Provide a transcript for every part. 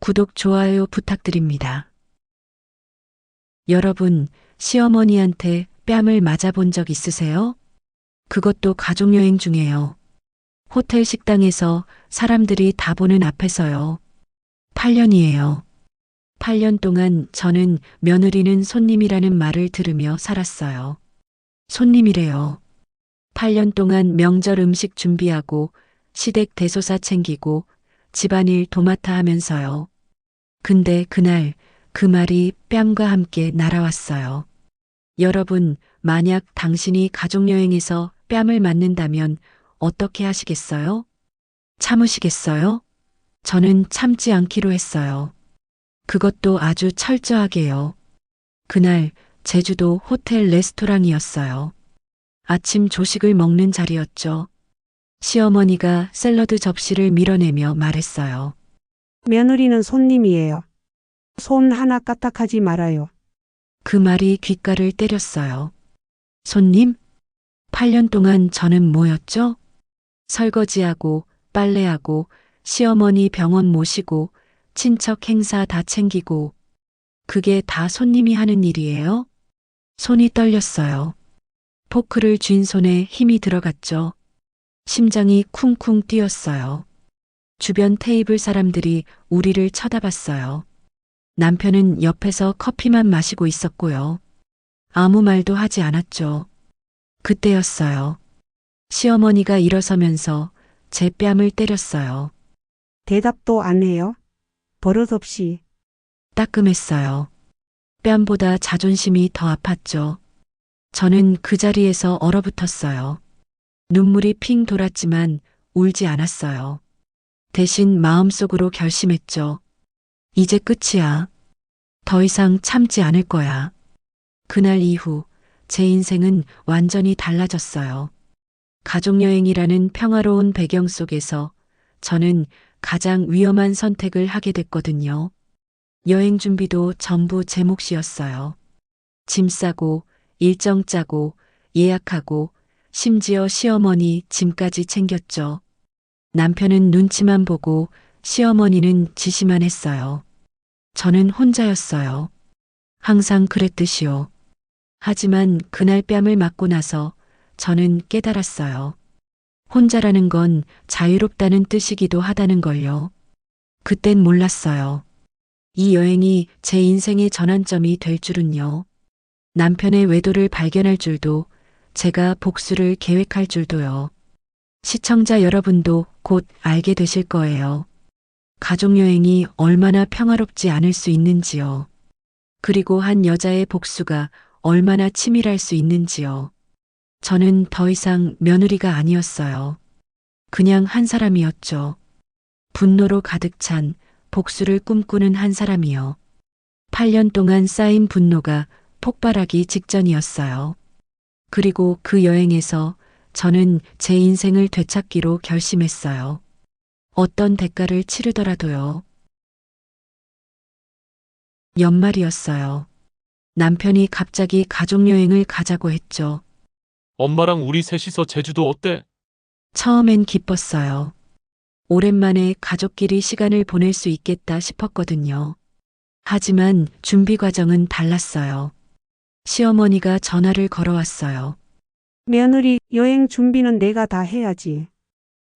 구독, 좋아요 부탁드립니다. 여러분, 시어머니한테 뺨을 맞아본 적 있으세요? 그것도 가족여행 중에요. 호텔 식당에서 사람들이 다 보는 앞에서요. 8년이에요. 8년 동안 저는 며느리는 손님이라는 말을 들으며 살았어요. 손님이래요. 8년 동안 명절 음식 준비하고 시댁 대소사 챙기고 집안일 도맡아 하면서요. 근데 그날 그 말이 뺨과 함께 날아왔어요. 여러분, 만약 당신이 가족여행에서 뺨을 맞는다면 어떻게 하시겠어요? 참으시겠어요? 저는 참지 않기로 했어요. 그것도 아주 철저하게요. 그날 제주도 호텔 레스토랑이었어요. 아침 조식을 먹는 자리였죠. 시어머니가 샐러드 접시를 밀어내며 말했어요. 며느리는 손님이에요. 손 하나 까딱하지 말아요. 그 말이 귓가를 때렸어요. 손님? 8년 동안 저는 뭐였죠? 설거지하고 빨래하고 시어머니 병원 모시고 친척 행사 다 챙기고 그게 다 손님이 하는 일이에요? 손이 떨렸어요. 포크를 쥔 손에 힘이 들어갔죠. 심장이 쿵쿵 뛰었어요. 주변 테이블 사람들이 우리를 쳐다봤어요. 남편은 옆에서 커피만 마시고 있었고요. 아무 말도 하지 않았죠. 그때였어요. 시어머니가 일어서면서 제 뺨을 때렸어요. 대답도 안 해요. 버릇없이. 따끔했어요. 뺨보다 자존심이 더 아팠죠. 저는 그 자리에서 얼어붙었어요. 눈물이 핑 돌았지만 울지 않았어요. 대신 마음속으로 결심했죠. 이제 끝이야. 더 이상 참지 않을 거야. 그날 이후 제 인생은 완전히 달라졌어요. 가족여행이라는 평화로운 배경 속에서 저는 가장 위험한 선택을 하게 됐거든요. 여행 준비도 전부 제 몫이었어요. 짐 싸고, 일정 짜고, 예약하고, 심지어 시어머니 짐까지 챙겼죠. 남편은 눈치만 보고 시어머니는 지시만 했어요. 저는 혼자였어요. 항상 그랬듯이요. 하지만 그날 뺨을 맞고 나서 저는 깨달았어요. 혼자라는 건 자유롭다는 뜻이기도 하다는 걸요. 그땐 몰랐어요. 이 여행이 제 인생의 전환점이 될 줄은요. 남편의 외도를 발견할 줄도, 제가 복수를 계획할 줄도요. 시청자 여러분도 곧 알게 되실 거예요. 가족여행이 얼마나 평화롭지 않을 수 있는지요. 그리고 한 여자의 복수가 얼마나 치밀할 수 있는지요. 저는 더 이상 며느리가 아니었어요. 그냥 한 사람이었죠. 분노로 가득 찬 복수를 꿈꾸는 한 사람이요. 8년 동안 쌓인 분노가 폭발하기 직전이었어요. 그리고 그 여행에서 저는 제 인생을 되찾기로 결심했어요. 어떤 대가를 치르더라도요. 연말이었어요. 남편이 갑자기 가족여행을 가자고 했죠. 엄마랑 우리 셋이서 제주도 어때? 처음엔 기뻤어요. 오랜만에 가족끼리 시간을 보낼 수 있겠다 싶었거든요. 하지만 준비 과정은 달랐어요. 시어머니가 전화를 걸어왔어요. 며느리 여행 준비는 내가 다 해야지.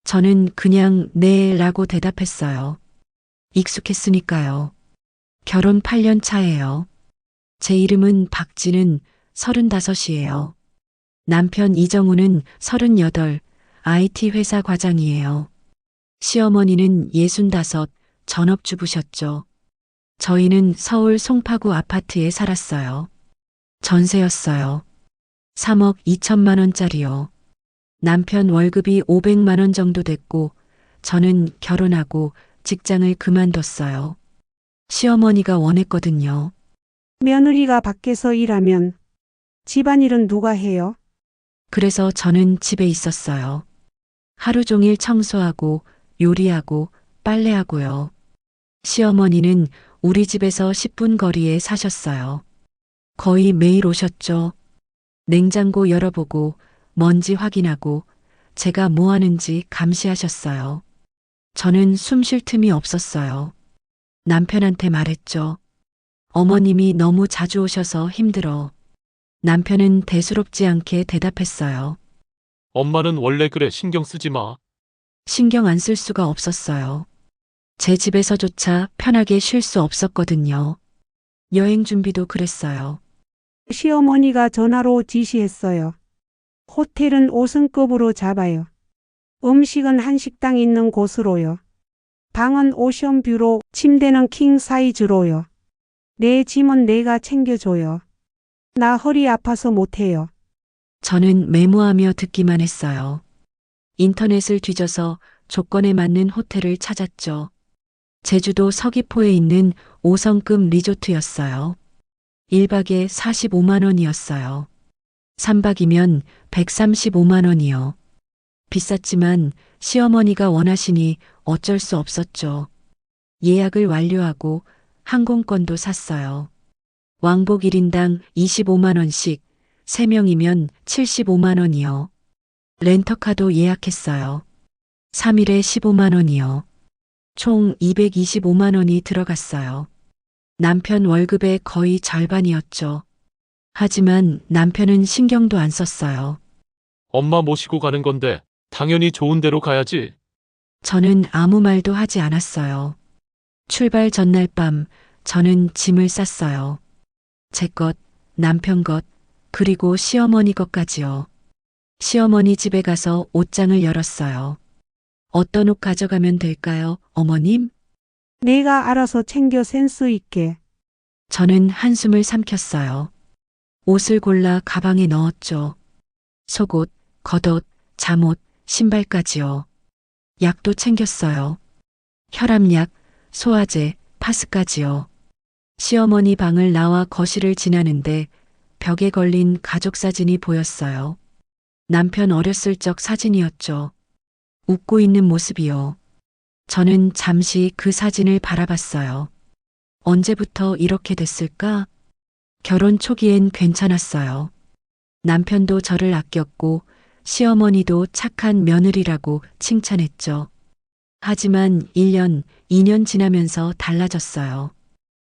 저는 그냥 네라고 대답했어요. 익숙했으니까요. 결혼 8년 차예요. 제 이름은 박진은 35이에요. 남편 이정우는 38, IT 회사 과장이에요. 시어머니는 65, 전업주부셨죠. 저희는 서울 송파구 아파트에 살았어요. 전세였어요. 3억 2천만 원짜리요. 남편 월급이 500만 원 정도 됐고 저는 결혼하고 직장을 그만뒀어요. 시어머니가 원했거든요. 며느리가 밖에서 일하면 집안일은 누가 해요? 그래서 저는 집에 있었어요. 하루 종일 청소하고 요리하고 빨래하고요. 시어머니는 우리 집에서 10분 거리에 사셨어요. 거의 매일 오셨죠. 냉장고 열어보고 먼지 확인하고 제가 뭐 하는지 감시하셨어요. 저는 숨 쉴 틈이 없었어요. 남편한테 말했죠. 어머님이 너무 자주 오셔서 힘들어. 남편은 대수롭지 않게 대답했어요. 엄마는 원래 그래, 신경 쓰지 마. 신경 안 쓸 수가 없었어요. 제 집에서조차 편하게 쉴 수 없었거든요. 여행 준비도 그랬어요. 시어머니가 전화로 지시했어요. 호텔은 5성급으로 잡아요. 음식은 한식당 있는 곳으로요. 방은 오션뷰로, 침대는 킹 사이즈로요. 내 짐은 내가 챙겨줘요. 나 허리 아파서 못해요. 저는 메모하며 듣기만 했어요. 인터넷을 뒤져서 조건에 맞는 호텔을 찾았죠. 제주도 서귀포에 있는 5성급 리조트였어요. 1박에 45만 원이었어요. 3박이면 135만 원이요. 비쌌지만 시어머니가 원하시니 어쩔 수 없었죠. 예약을 완료하고 항공권도 샀어요. 왕복 1인당 25만 원씩, 3명이면 75만 원이요. 렌터카도 예약했어요. 3일에 15만 원이요. 총 225만 원이 들어갔어요. 남편 월급의 거의 절반이었죠. 하지만 남편은 신경도 안 썼어요. 엄마 모시고 가는 건데 당연히 좋은 데로 가야지. 저는 아무 말도 하지 않았어요. 출발 전날 밤 저는 짐을 쌌어요. 제 것, 남편 것, 그리고 시어머니 것까지요. 시어머니 집에 가서 옷장을 열었어요. 어떤 옷 가져가면 될까요, 어머님? 내가 알아서 챙겨 센스 있게. 저는 한숨을 삼켰어요. 옷을 골라 가방에 넣었죠. 속옷, 겉옷, 잠옷, 신발까지요. 약도 챙겼어요. 혈압약, 소화제, 파스까지요. 시어머니 방을 나와 거실을 지나는데 벽에 걸린 가족 사진이 보였어요. 남편 어렸을 적 사진이었죠. 웃고 있는 모습이요. 저는 잠시 그 사진을 바라봤어요. 언제부터 이렇게 됐을까? 결혼 초기엔 괜찮았어요. 남편도 저를 아꼈고 시어머니도 착한 며느리라고 칭찬했죠. 하지만 1년, 2년 지나면서 달라졌어요.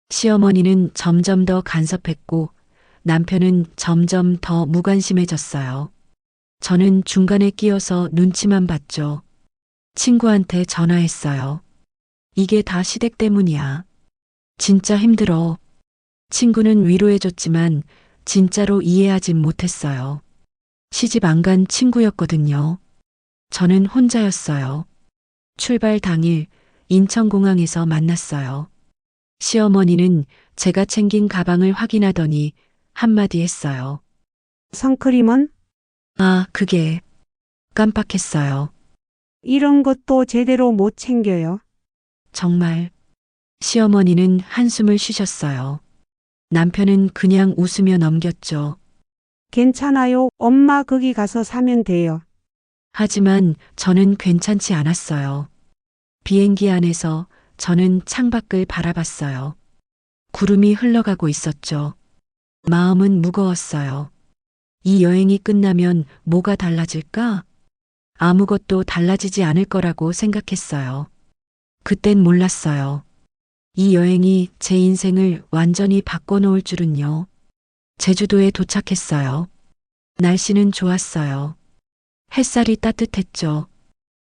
시어머니는 점점 더 간섭했고 남편은 점점 더 무관심해졌어요. 저는 중간에 끼어서 눈치만 봤죠. 친구한테 전화했어요. 이게 다 시댁 때문이야. 진짜 힘들어. 친구는 위로해줬지만 진짜로 이해하진 못했어요. 시집 안 간 친구였거든요. 저는 혼자였어요. 출발 당일 인천공항에서 만났어요. 시어머니는 제가 챙긴 가방을 확인하더니 한마디 했어요. 선크림은? 아, 그게 깜빡했어요. 이런 것도 제대로 못 챙겨요. 정말. 시어머니는 한숨을 쉬셨어요. 남편은 그냥 웃으며 넘겼죠. 괜찮아요. 엄마 거기 가서 사면 돼요. 하지만 저는 괜찮지 않았어요. 비행기 안에서 저는 창밖을 바라봤어요. 구름이 흘러가고 있었죠. 마음은 무거웠어요. 이 여행이 끝나면 뭐가 달라질까? 아무것도 달라지지 않을 거라고 생각했어요. 그땐 몰랐어요. 이 여행이 제 인생을 완전히 바꿔놓을 줄은요. 제주도에 도착했어요. 날씨는 좋았어요. 햇살이 따뜻했죠.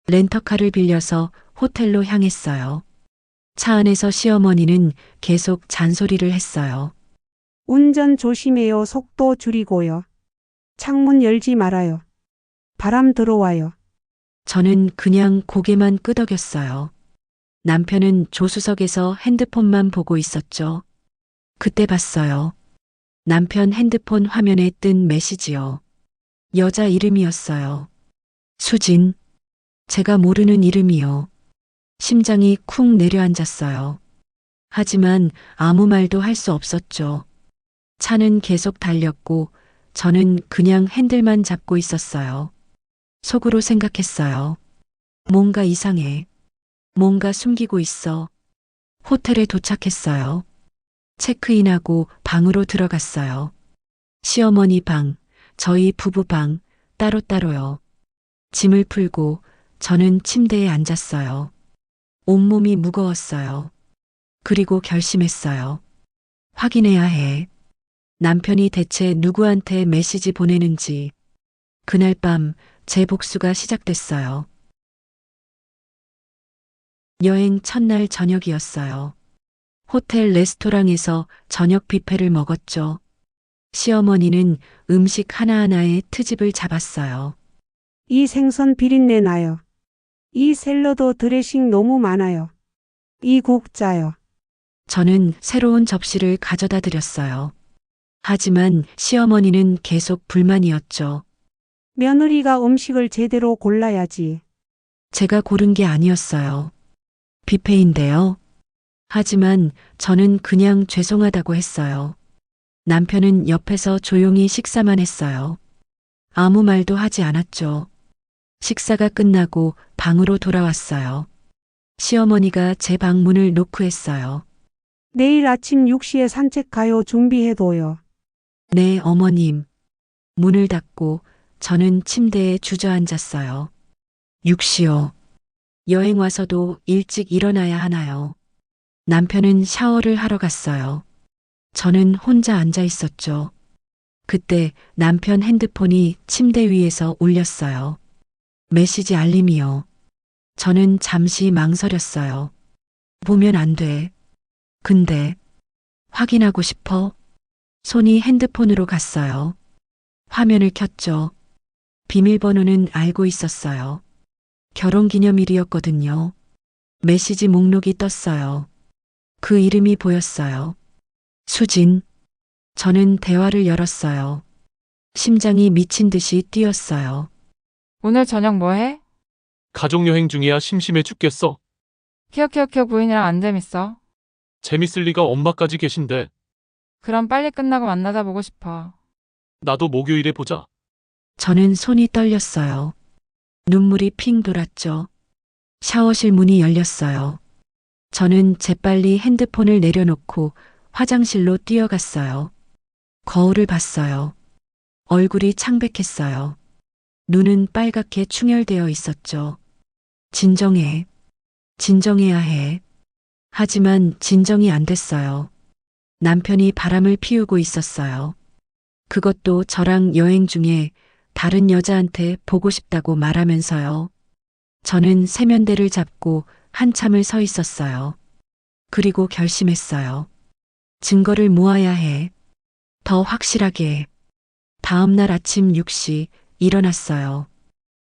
렌터카를 빌려서 호텔로 향했어요. 차 안에서 시어머니는 계속 잔소리를 했어요. 운전 조심해요. 속도 줄이고요. 창문 열지 말아요. 바람 들어와요. 저는 그냥 고개만 끄덕였어요. 남편은 조수석에서 핸드폰만 보고 있었죠. 그때 봤어요. 남편 핸드폰 화면에 뜬 메시지요. 여자 이름이었어요. 수진. 제가 모르는 이름이요. 심장이 쿵 내려앉았어요. 하지만 아무 말도 할 수 없었죠. 차는 계속 달렸고 저는 그냥 핸들만 잡고 있었어요. 속으로 생각했어요. 뭔가 이상해. 뭔가 숨기고 있어. 호텔에 도착했어요. 체크인하고 방으로 들어갔어요. 시어머니 방, 저희 부부 방, 따로따로요. 짐을 풀고 저는 침대에 앉았어요. 온몸이 무거웠어요. 그리고 결심했어요. 확인해야 해. 남편이 대체 누구한테 메시지 보내는지. 그날 밤 제 복수가 시작됐어요. 여행 첫날 저녁이었어요. 호텔 레스토랑에서 저녁 뷔페를 먹었죠. 시어머니는 음식 하나하나에 트집을 잡았어요. 이 생선 비린내 나요. 이 샐러드 드레싱 너무 많아요. 이 국 짜요. 저는 새로운 접시를 가져다 드렸어요. 하지만 시어머니는 계속 불만이었죠. 며느리가 음식을 제대로 골라야지. 제가 고른 게 아니었어요. 뷔페인데요. 하지만 저는 그냥 죄송하다고 했어요. 남편은 옆에서 조용히 식사만 했어요. 아무 말도 하지 않았죠. 식사가 끝나고 방으로 돌아왔어요. 시어머니가 제 방문을 노크했어요. 내일 아침 6시에 산책 가요. 준비해둬요. 네, 어머님. 문을 닫고 저는 침대에 주저앉았어요. 6시요. 여행 와서도 일찍 일어나야 하나요? 남편은 샤워를 하러 갔어요. 저는 혼자 앉아 있었죠. 그때 남편 핸드폰이 침대 위에서 울렸어요. 메시지 알림이요. 저는 잠시 망설였어요. 보면 안 돼. 근데 확인하고 싶어. 손이 핸드폰으로 갔어요. 화면을 켰죠. 비밀번호는 알고 있었어요. 결혼기념일이었거든요. 메시지 목록이 떴어요. 그 이름이 보였어요. 수진. 저는 대화를 열었어요. 심장이 미친 듯이 뛰었어요. 오늘 저녁 뭐 해? 가족여행 중이야 심심해 죽겠어. 키역키역키역 부인이랑 안 재밌어? 재밌을 리가 엄마까지 계신데. 그럼 빨리 끝나고 만나자 보고 싶어. 나도 목요일에 보자. 저는 손이 떨렸어요. 눈물이 핑 돌았죠. 샤워실 문이 열렸어요. 저는 재빨리 핸드폰을 내려놓고 화장실로 뛰어갔어요. 거울을 봤어요. 얼굴이 창백했어요. 눈은 빨갛게 충혈되어 있었죠. 진정해. 진정해야 해. 하지만 진정이 안 됐어요. 남편이 바람을 피우고 있었어요. 그것도 저랑 여행 중에 다른 여자한테 보고 싶다고 말하면서요. 저는 세면대를 잡고 한참을 서 있었어요. 그리고 결심했어요. 증거를 모아야 해. 더 확실하게. 다음 날 아침 6시 일어났어요.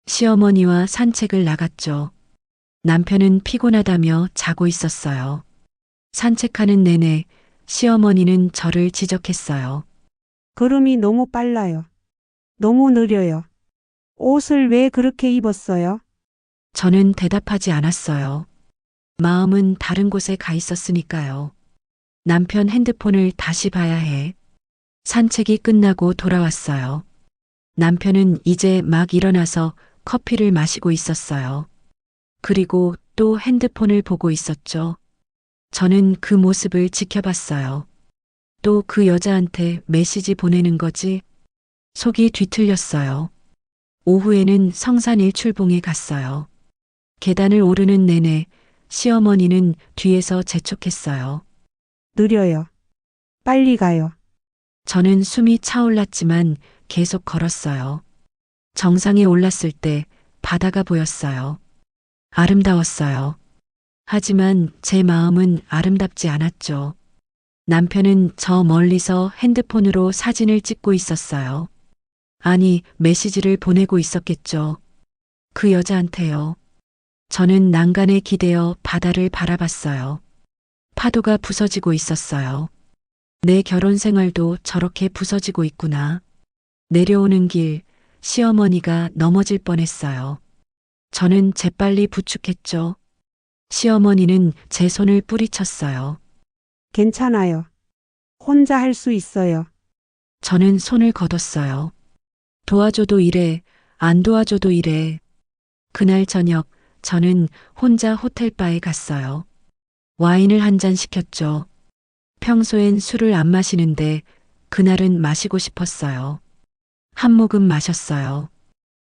시어머니와 산책을 나갔죠. 남편은 피곤하다며 자고 있었어요. 산책하는 내내 시어머니는 저를 지적했어요. 걸음이 너무 빨라요. 너무 느려요. 옷을 왜 그렇게 입었어요? 저는 대답하지 않았어요. 마음은 다른 곳에 가 있었으니까요. 남편 핸드폰을 다시 봐야 해. 산책이 끝나고 돌아왔어요. 남편은 이제 막 일어나서 커피를 마시고 있었어요. 그리고 또 핸드폰을 보고 있었죠. 저는 그 모습을 지켜봤어요. 또 그 여자한테 메시지 보내는 거지? 속이 뒤틀렸어요. 오후에는 성산 일출봉에 갔어요. 계단을 오르는 내내 시어머니는 뒤에서 재촉했어요. 느려요. 빨리 가요. 저는 숨이 차올랐지만 계속 걸었어요. 정상에 올랐을 때 바다가 보였어요. 아름다웠어요. 하지만 제 마음은 아름답지 않았죠. 남편은 저 멀리서 핸드폰으로 사진을 찍고 있었어요. 아니, 메시지를 보내고 있었겠죠. 그 여자한테요. 저는 난간에 기대어 바다를 바라봤어요. 파도가 부서지고 있었어요. 내 결혼 생활도 저렇게 부서지고 있구나. 내려오는 길, 시어머니가 넘어질 뻔했어요. 저는 재빨리 부축했죠. 시어머니는 제 손을 뿌리쳤어요. 괜찮아요. 혼자 할 수 있어요. 저는 손을 거뒀어요. 도와줘도 이래, 안 도와줘도 이래. 그날 저녁, 저는 혼자 호텔바에 갔어요. 와인을 한 잔 시켰죠. 평소엔 술을 안 마시는데 그날은 마시고 싶었어요. 한 모금 마셨어요.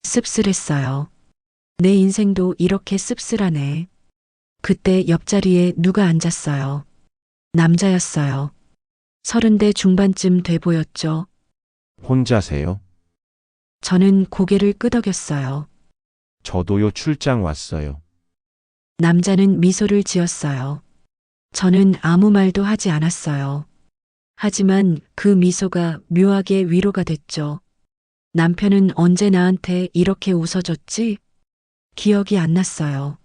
씁쓸했어요. 내 인생도 이렇게 씁쓸하네. 그때 옆자리에 누가 앉았어요. 남자였어요. 30대 중반쯤 돼 보였죠. 혼자세요? 저는 고개를 끄덕였어요. 저도요 출장 왔어요. 남자는 미소를 지었어요. 저는 아무 말도 하지 않았어요. 하지만 그 미소가 묘하게 위로가 됐죠. 남편은 언제 나한테 이렇게 웃어줬지? 기억이 안 났어요.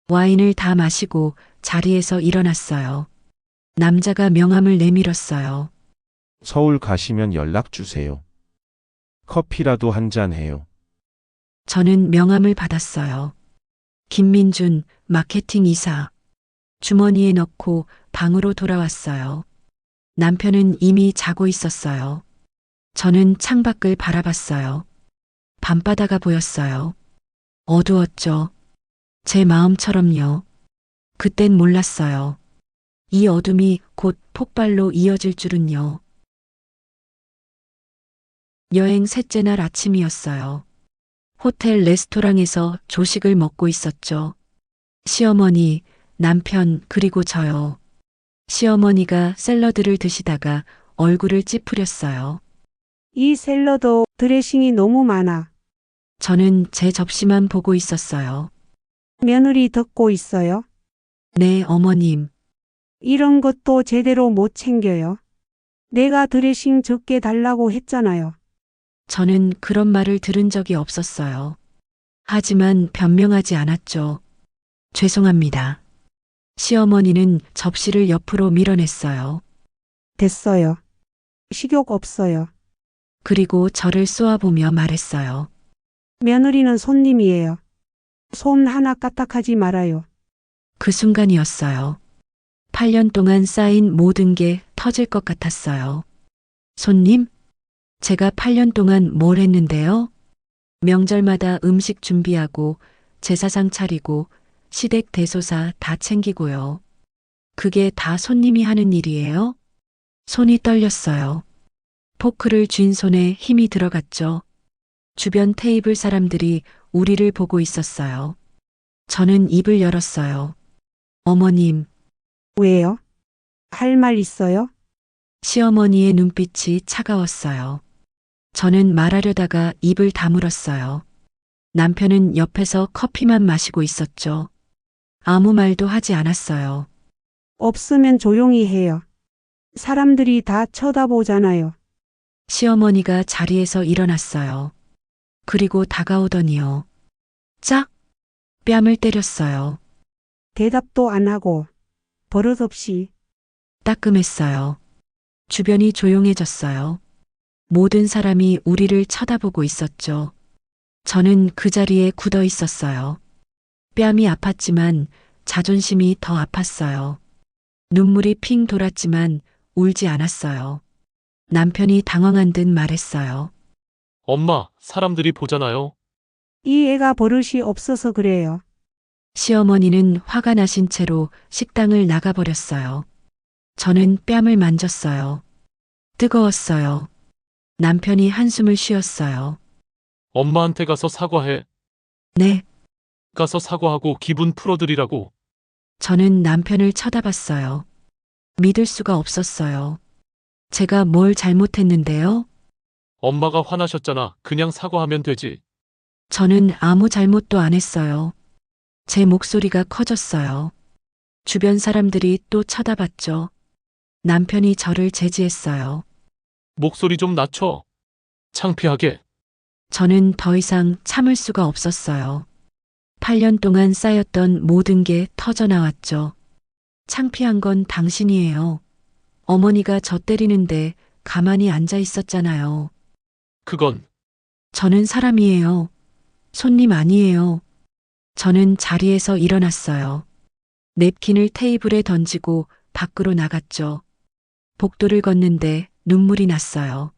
와인을 다 마시고 자리에서 일어났어요. 남자가 명함을 내밀었어요. 서울 가시면 연락 주세요. 커피라도 한 잔 해요. 저는 명함을 받았어요. 김민준 마케팅 이사. 주머니에 넣고 방으로 돌아왔어요. 남편은 이미 자고 있었어요. 저는 창밖을 바라봤어요. 밤바다가 보였어요. 어두웠죠. 제 마음처럼요. 그땐 몰랐어요. 이 어둠이 곧 폭발로 이어질 줄은요. 여행 셋째 날 아침이었어요. 호텔 레스토랑에서 조식을 먹고 있었죠. 시어머니, 남편, 그리고 저요. 시어머니가 샐러드를 드시다가 얼굴을 찌푸렸어요. 이 샐러드 드레싱이 너무 많아. 저는 제 접시만 보고 있었어요. 며느리 듣고 있어요? 네, 어머님. 이런 것도 제대로 못 챙겨요. 내가 드레싱 적게 달라고 했잖아요. 저는 그런 말을 들은 적이 없었어요. 하지만 변명하지 않았죠. 죄송합니다. 시어머니는 접시를 옆으로 밀어냈어요. 됐어요. 식욕 없어요. 그리고 저를 쏘아보며 말했어요. 며느리는 손님이에요. 손 하나 까딱하지 말아요. 그 순간이었어요. 8년 동안 쌓인 모든 게 터질 것 같았어요. 손님? 제가 8년 동안 뭘 했는데요? 명절마다 음식 준비하고 제사상 차리고 시댁 대소사 다 챙기고요. 그게 다 손님이 하는 일이에요? 손이 떨렸어요. 포크를 쥔 손에 힘이 들어갔죠. 주변 테이블 사람들이 우리를 보고 있었어요. 저는 입을 열었어요. 어머님, 왜요? 할 말 있어요? 시어머니의 눈빛이 차가웠어요. 저는 말하려다가 입을 다물었어요. 남편은 옆에서 커피만 마시고 있었죠. 아무 말도 하지 않았어요. 없으면 조용히 해요. 사람들이 다 쳐다보잖아요. 시어머니가 자리에서 일어났어요. 그리고 다가오더니요. 짝! 뺨을 때렸어요. 대답도 안 하고 버릇없이. 따끔했어요. 주변이 조용해졌어요. 모든 사람이 우리를 쳐다보고 있었죠. 저는 그 자리에 굳어 있었어요. 뺨이 아팠지만 자존심이 더 아팠어요. 눈물이 핑 돌았지만 울지 않았어요. 남편이 당황한 듯 말했어요. 엄마, 사람들이 보잖아요. 이 애가 버릇이 없어서 그래요. 시어머니는 화가 나신 채로 식당을 나가버렸어요. 저는 뺨을 만졌어요. 뜨거웠어요. 남편이 한숨을 쉬었어요. 엄마한테 가서 사과해. 네, 가서 사과하고 기분 풀어드리라고. 저는 남편을 쳐다봤어요. 믿을 수가 없었어요. 제가 뭘 잘못했는데요? 엄마가 화나셨잖아. 그냥 사과하면 되지. 저는 아무 잘못도 안 했어요. 제 목소리가 커졌어요. 주변 사람들이 또 쳐다봤죠. 남편이 저를 제지했어요. 목소리 좀 낮춰. 창피하게. 저는 더 이상 참을 수가 없었어요. 8년 동안 쌓였던 모든 게 터져 나왔죠. 창피한 건 당신이에요. 어머니가 저 때리는데 가만히 앉아 있었잖아요. 그건 저는 사람이에요. 손님 아니에요. 저는 자리에서 일어났어요. 냅킨을 테이블에 던지고 밖으로 나갔죠. 복도를 걷는데 눈물이 났어요.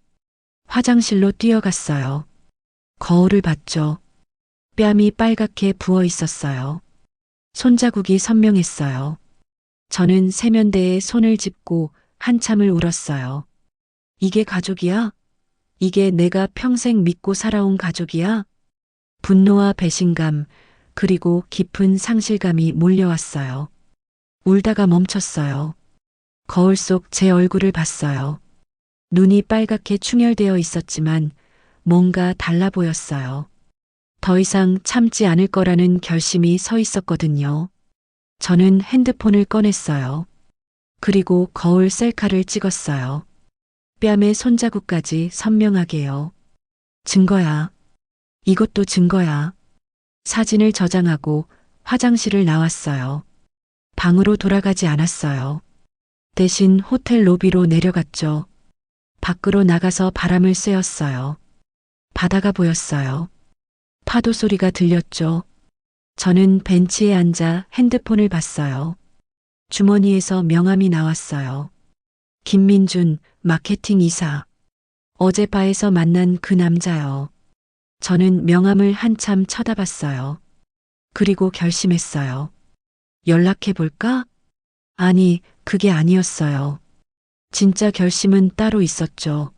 화장실로 뛰어갔어요. 거울을 봤죠. 뺨이 빨갛게 부어 있었어요. 손자국이 선명했어요. 저는 세면대에 손을 짚고 한참을 울었어요. 이게 가족이야? 이게 내가 평생 믿고 살아온 가족이야? 분노와 배신감, 그리고 깊은 상실감이 몰려왔어요. 울다가 멈췄어요. 거울 속 제 얼굴을 봤어요. 눈이 빨갛게 충혈되어 있었지만 뭔가 달라 보였어요. 더 이상 참지 않을 거라는 결심이 서 있었거든요. 저는 핸드폰을 꺼냈어요. 그리고 거울 셀카를 찍었어요. 뺨에 손자국까지 선명하게요. 증거야. 이것도 증거야. 사진을 저장하고 화장실을 나왔어요. 방으로 돌아가지 않았어요. 대신 호텔 로비로 내려갔죠. 밖으로 나가서 바람을 쐬었어요. 바다가 보였어요. 파도 소리가 들렸죠. 저는 벤치에 앉아 핸드폰을 봤어요. 주머니에서 명함이 나왔어요. 김민준 마케팅 이사. 어젯바에서 만난 그 남자요. 저는 명함을 한참 쳐다봤어요. 그리고 결심했어요. 연락해볼까? 아니, 그게 아니었어요. 진짜 결심은 따로 있었죠.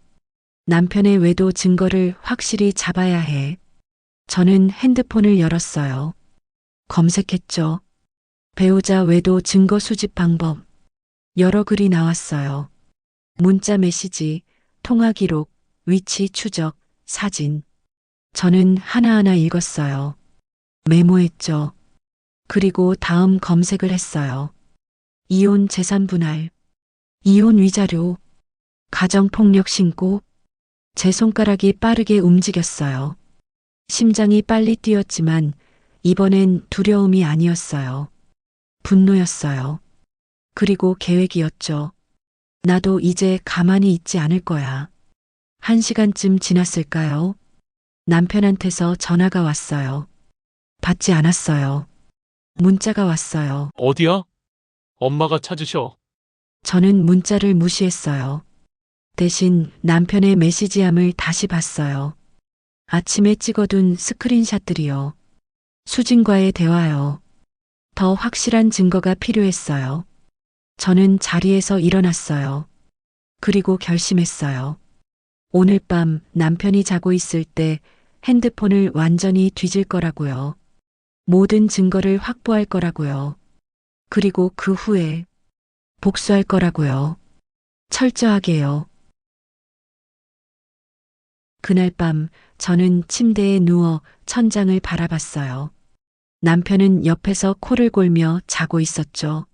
남편의 외도 증거를 확실히 잡아야 해. 저는 핸드폰을 열었어요. 검색했죠. 배우자 외도 증거 수집 방법. 여러 글이 나왔어요. 문자 메시지, 통화 기록, 위치 추적, 사진. 저는 하나하나 읽었어요. 메모했죠. 그리고 다음 검색을 했어요. 이혼 재산 분할, 이혼 위자료, 가정폭력 신고. 제 손가락이 빠르게 움직였어요. 심장이 빨리 뛰었지만 이번엔 두려움이 아니었어요. 분노였어요. 그리고 계획이었죠. 나도 이제 가만히 있지 않을 거야. 1시간쯤 지났을까요? 남편한테서 전화가 왔어요. 받지 않았어요. 문자가 왔어요. 어디야? 엄마가 찾으셔. 저는 문자를 무시했어요. 대신 남편의 메시지함을 다시 봤어요. 아침에 찍어둔 스크린샷들이요. 수진과의 대화요. 더 확실한 증거가 필요했어요. 저는 자리에서 일어났어요. 그리고 결심했어요. 오늘 밤 남편이 자고 있을 때 핸드폰을 완전히 뒤질 거라고요. 모든 증거를 확보할 거라고요. 그리고 그 후에 복수할 거라고요. 철저하게요. 그날 밤 저는 침대에 누워 천장을 바라봤어요. 남편은 옆에서 코를 골며 자고 있었죠.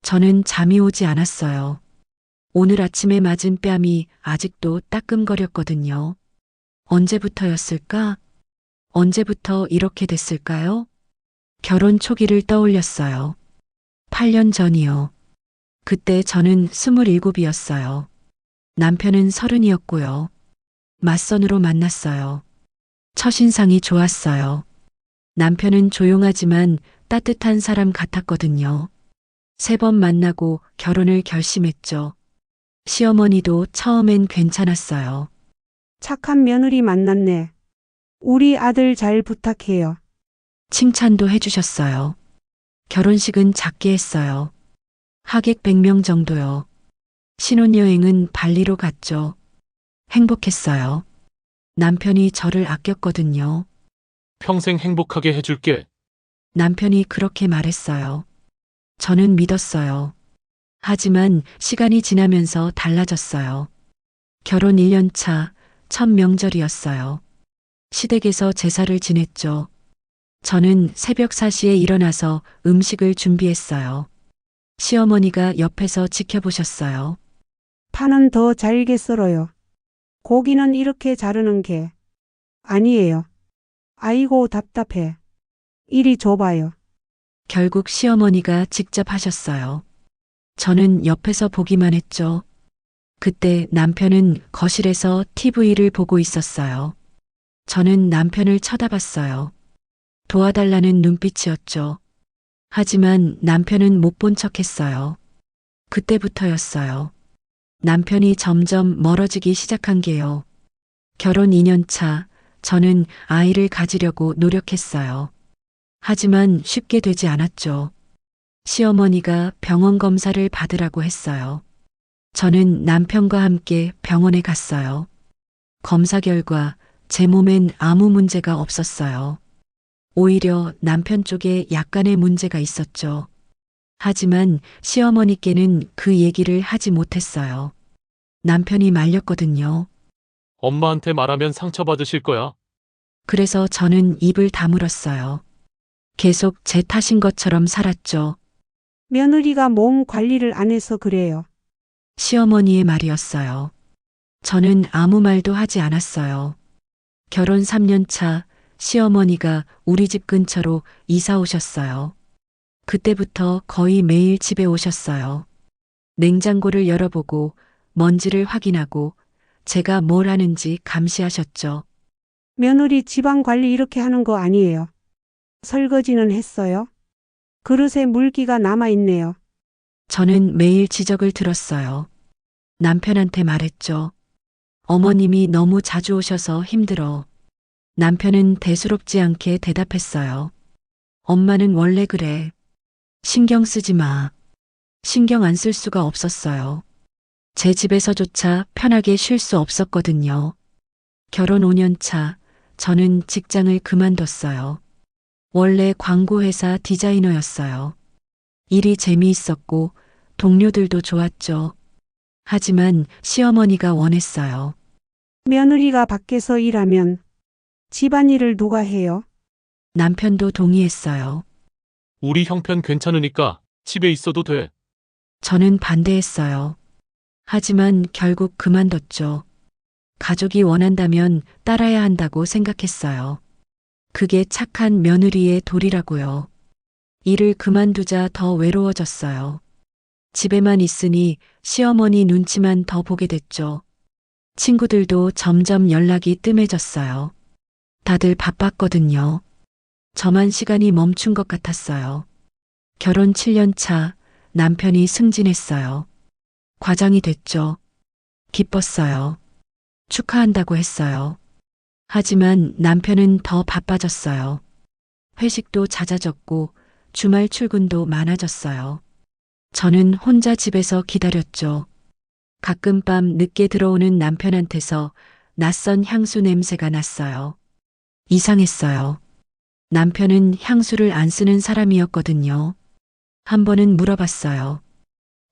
저는 잠이 오지 않았어요. 오늘 아침에 맞은 뺨이 아직도 따끔거렸거든요. 언제부터였을까? 언제부터 이렇게 됐을까요? 결혼 초기를 떠올렸어요. 8년 전이요. 그때 저는 27이었어요. 남편은 30이었고요. 맞선으로 만났어요. 첫인상이 좋았어요. 남편은 조용하지만 따뜻한 사람 같았거든요. 3번 만나고 결혼을 결심했죠. 시어머니도 처음엔 괜찮았어요. 착한 며느리 만났네. 우리 아들 잘 부탁해요. 칭찬도 해주셨어요. 결혼식은 작게 했어요. 하객 100명 정도요. 신혼여행은 발리로 갔죠. 행복했어요. 남편이 저를 아꼈거든요. 평생 행복하게 해줄게. 남편이 그렇게 말했어요. 저는 믿었어요. 하지만 시간이 지나면서 달라졌어요. 결혼 1년 차, 첫 명절이었어요. 시댁에서 제사를 지냈죠. 저는 새벽 4시에 일어나서 음식을 준비했어요. 시어머니가 옆에서 지켜보셨어요. 파는 더 잘게 썰어요. 고기는 이렇게 자르는 게 아니에요. 아이고 답답해. 이리 줘봐요. 결국 시어머니가 직접 하셨어요. 저는 옆에서 보기만 했죠. 그때 남편은 거실에서 TV를 보고 있었어요. 저는 남편을 쳐다봤어요. 도와달라는 눈빛이었죠. 하지만 남편은 못 본 척했어요. 그때부터였어요. 남편이 점점 멀어지기 시작한 게요. 결혼 2년 차, 저는 아이를 가지려고 노력했어요. 하지만 쉽게 되지 않았죠. 시어머니가 병원 검사를 받으라고 했어요. 저는 남편과 함께 병원에 갔어요. 검사 결과 제 몸엔 아무 문제가 없었어요. 오히려 남편 쪽에 약간의 문제가 있었죠. 하지만 시어머니께는 그 얘기를 하지 못했어요. 남편이 말렸거든요. 엄마한테 말하면 상처받으실 거야. 그래서 저는 입을 다물었어요. 계속 제 탓인 것처럼 살았죠. 며느리가 몸 관리를 안 해서 그래요. 시어머니의 말이었어요. 저는 아무 말도 하지 않았어요. 결혼 3년 차 시어머니가 우리 집 근처로 이사 오셨어요. 그때부터 거의 매일 집에 오셨어요. 냉장고를 열어보고 먼지를 확인하고 제가 뭘 하는지 감시하셨죠. 며느리 집안 관리 이렇게 하는 거 아니에요. 설거지는 했어요? 그릇에 물기가 남아있네요. 저는 매일 지적을 들었어요. 남편한테 말했죠. 어머님이 너무 자주 오셔서 힘들어. 남편은 대수롭지 않게 대답했어요. 엄마는 원래 그래. 신경 쓰지 마. 신경 안 쓸 수가 없었어요. 제 집에서조차 편하게 쉴 수 없었거든요. 결혼 5년 차, 저는 직장을 그만뒀어요. 원래 광고회사 디자이너였어요. 일이 재미있었고 동료들도 좋았죠. 하지만 시어머니가 원했어요. 며느리가 밖에서 일하면 집안일을 누가 해요? 남편도 동의했어요. 우리 형편 괜찮으니까 집에 있어도 돼. 저는 반대했어요. 하지만 결국 그만뒀죠. 가족이 원한다면 따라야 한다고 생각했어요. 그게 착한 며느리의 도리라고요. 일을 그만두자 더 외로워졌어요. 집에만 있으니 시어머니 눈치만 더 보게 됐죠. 친구들도 점점 연락이 뜸해졌어요. 다들 바빴거든요. 저만 시간이 멈춘 것 같았어요. 결혼 7년 차 남편이 승진했어요. 과장이 됐죠. 기뻤어요. 축하한다고 했어요. 하지만 남편은 더 바빠졌어요. 회식도 잦아졌고 주말 출근도 많아졌어요. 저는 혼자 집에서 기다렸죠. 가끔 밤 늦게 들어오는 남편한테서 낯선 향수 냄새가 났어요. 이상했어요. 남편은 향수를 안 쓰는 사람이었거든요. 한 번은 물어봤어요.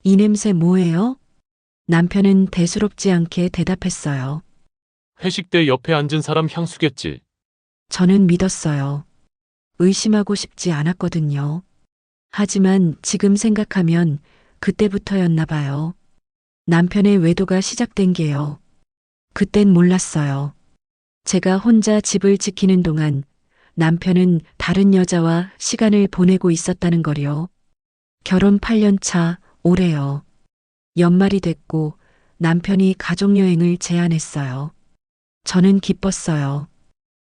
이 냄새 뭐예요? 남편은 대수롭지 않게 대답했어요. 회식 때 옆에 앉은 사람 향수겠지. 저는 믿었어요. 의심하고 싶지 않았거든요. 하지만 지금 생각하면 그때부터였나 봐요. 남편의 외도가 시작된 게요. 그땐 몰랐어요. 제가 혼자 집을 지키는 동안 남편은 다른 여자와 시간을 보내고 있었다는 거요. 결혼 8년 차 올해요. 연말이 됐고 남편이 가족여행을 제안했어요. 저는 기뻤어요.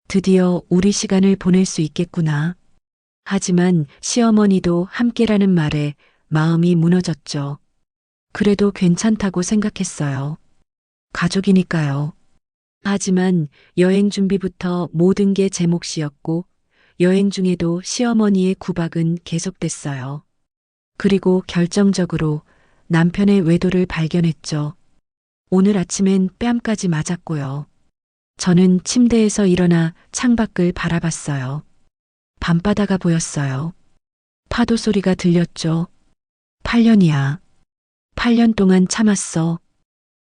드디어 우리 시간을 보낼 수 있겠구나. 하지만 시어머니도 함께라는 말에 마음이 무너졌죠. 그래도 괜찮다고 생각했어요. 가족이니까요. 하지만 여행 준비부터 모든 게 제 몫이었고 여행 중에도 시어머니의 구박은 계속됐어요. 그리고 결정적으로 남편의 외도를 발견했죠. 오늘 아침엔 뺨까지 맞았고요. 저는 침대에서 일어나 창밖을 바라봤어요. 밤바다가 보였어요. 파도 소리가 들렸죠. 8년이야. 8년 동안 참았어.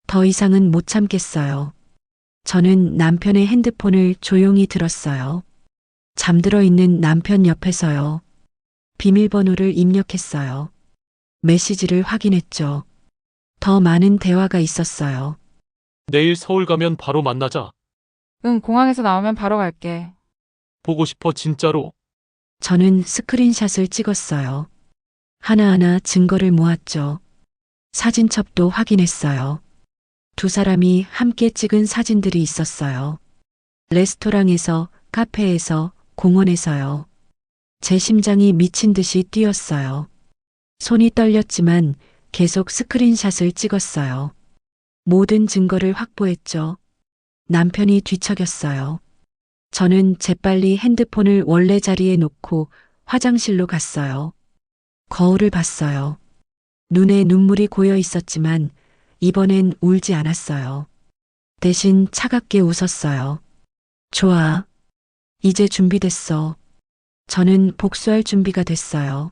더 이상은 못 참겠어요. 저는 남편의 핸드폰을 조용히 들었어요. 잠들어 있는 남편 옆에서요. 비밀번호를 입력했어요. 메시지를 확인했죠. 더 많은 대화가 있었어요. 내일 서울 가면 바로 만나자. 응, 공항에서 나오면 바로 갈게. 보고 싶어 진짜로. 저는 스크린샷을 찍었어요. 하나하나 증거를 모았죠. 사진첩도 확인했어요. 두 사람이 함께 찍은 사진들이 있었어요. 레스토랑에서, 카페에서, 공원에서요. 제 심장이 미친 듯이 뛰었어요. 손이 떨렸지만 계속 스크린샷을 찍었어요. 모든 증거를 확보했죠. 남편이 뒤척였어요. 저는 재빨리 핸드폰을 원래 자리에 놓고 화장실로 갔어요. 거울을 봤어요. 눈에 눈물이 고여 있었지만 이번엔 울지 않았어요. 대신 차갑게 웃었어요. 좋아. 이제 준비됐어. 저는 복수할 준비가 됐어요.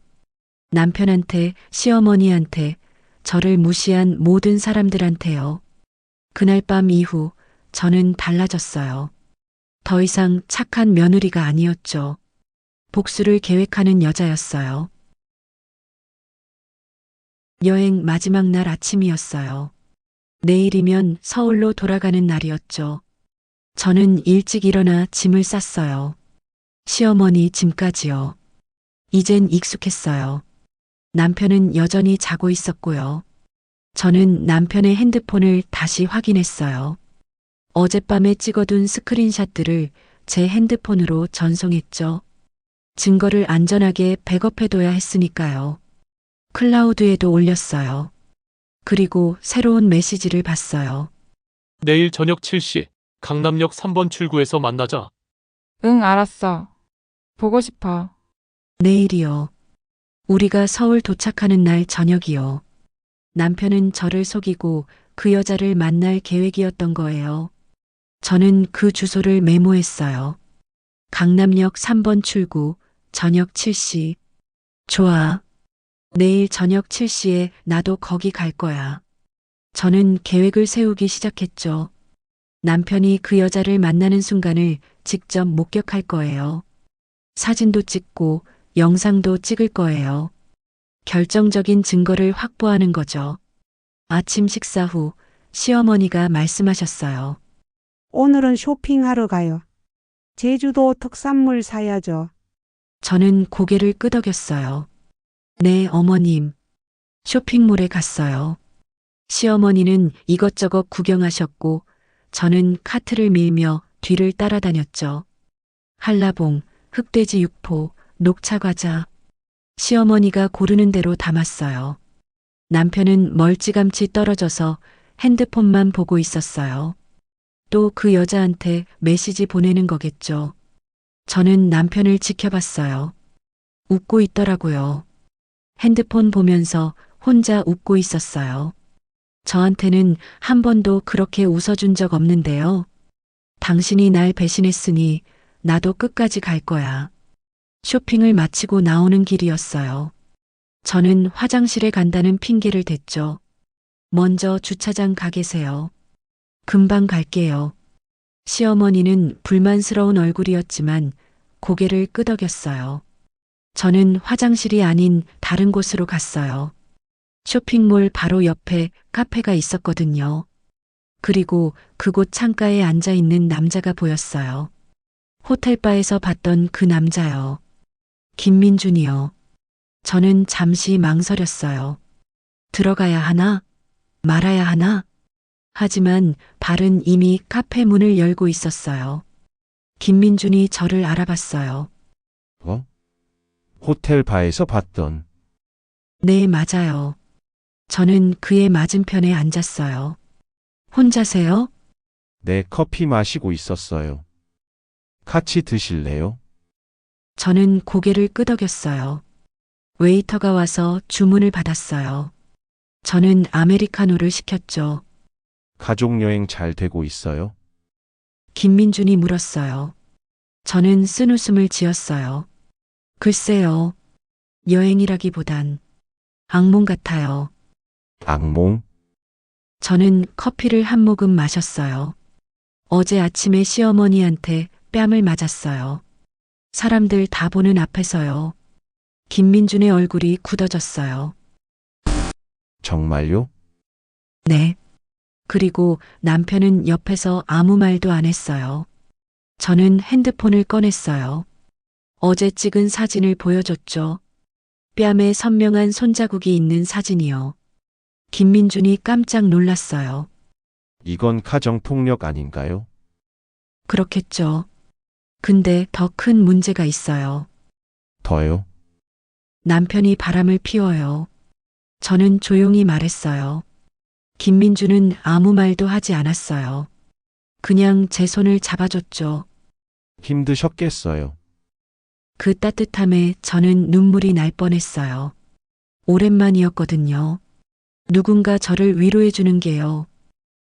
남편한테, 시어머니한테, 저를 무시한 모든 사람들한테요. 그날 밤 이후 저는 달라졌어요. 더 이상 착한 며느리가 아니었죠. 복수를 계획하는 여자였어요. 여행 마지막 날 아침이었어요. 내일이면 서울로 돌아가는 날이었죠. 저는 일찍 일어나 짐을 쌌어요. 시어머니 짐까지요. 이젠 익숙했어요. 남편은 여전히 자고 있었고요. 저는 남편의 핸드폰을 다시 확인했어요. 어젯밤에 찍어둔 스크린샷들을 제 핸드폰으로 전송했죠. 증거를 안전하게 백업해둬야 했으니까요. 클라우드에도 올렸어요. 그리고 새로운 메시지를 봤어요. 내일 저녁 7시 강남역 3번 출구에서 만나자. 응, 알았어. 보고 싶어. 내일이요. 우리가 서울 도착하는 날 저녁이요. 남편은 저를 속이고 그 여자를 만날 계획이었던 거예요. 저는 그 주소를 메모했어요. 강남역 3번 출구, 저녁 7시. 좋아. 내일 저녁 7시에 나도 거기 갈 거야. 저는 계획을 세우기 시작했죠. 남편이 그 여자를 만나는 순간을 직접 목격할 거예요. 사진도 찍고 영상도 찍을 거예요. 결정적인 증거를 확보하는 거죠. 아침 식사 후 시어머니가 말씀하셨어요. 오늘은 쇼핑하러 가요. 제주도 특산물 사야죠. 저는 고개를 끄덕였어요. 네, 어머님. 쇼핑몰에 갔어요. 시어머니는 이것저것 구경하셨고 저는 카트를 밀며 뒤를 따라다녔죠. 한라봉, 흑돼지 육포, 녹차과자. 시어머니가 고르는 대로 담았어요. 남편은 멀찌감치 떨어져서 핸드폰만 보고 있었어요. 또 그 여자한테 메시지 보내는 거겠죠. 저는 남편을 지켜봤어요. 웃고 있더라고요. 핸드폰 보면서 혼자 웃고 있었어요. 저한테는 한 번도 그렇게 웃어준 적 없는데요. 당신이 날 배신했으니 나도 끝까지 갈 거야. 쇼핑을 마치고 나오는 길이었어요. 저는 화장실에 간다는 핑계를 댔죠. 먼저 주차장 가 계세요. 금방 갈게요. 시어머니는 불만스러운 얼굴이었지만 고개를 끄덕였어요. 저는 화장실이 아닌 다른 곳으로 갔어요. 쇼핑몰 바로 옆에 카페가 있었거든요. 그리고 그곳 창가에 앉아 있는 남자가 보였어요. 호텔바에서 봤던 그 남자요. 김민준이요. 저는 잠시 망설였어요. 들어가야 하나? 말아야 하나? 하지만 발은 이미 카페 문을 열고 있었어요. 김민준이 저를 알아봤어요. 호텔 바에서 봤던. 네, 맞아요. 저는 그의 맞은편에 앉았어요. 혼자세요? 네, 커피 마시고 있었어요. 같이 드실래요? 저는 고개를 끄덕였어요. 웨이터가 와서 주문을 받았어요. 저는 아메리카노를 시켰죠. 가족여행 잘 되고 있어요? 김민준이 물었어요. 저는 쓴웃음을 지었어요. 글쎄요. 여행이라기보단 악몽 같아요. 악몽? 저는 커피를 한 모금 마셨어요. 어제 아침에 시어머니한테 뺨을 맞았어요. 사람들 다 보는 앞에서요. 김민준의 얼굴이 굳어졌어요. 정말요? 네. 그리고 남편은 옆에서 아무 말도 안 했어요. 저는 핸드폰을 꺼냈어요. 어제 찍은 사진을 보여줬죠. 뺨에 선명한 손자국이 있는 사진이요. 김민준이 깜짝 놀랐어요. 이건 가정폭력 아닌가요? 그렇겠죠. 근데 더 큰 문제가 있어요. 더요? 남편이 바람을 피워요. 저는 조용히 말했어요. 김민주는 아무 말도 하지 않았어요. 그냥 제 손을 잡아줬죠. 힘드셨겠어요. 그 따뜻함에 저는 눈물이 날 뻔했어요. 오랜만이었거든요. 누군가 저를 위로해주는 게요.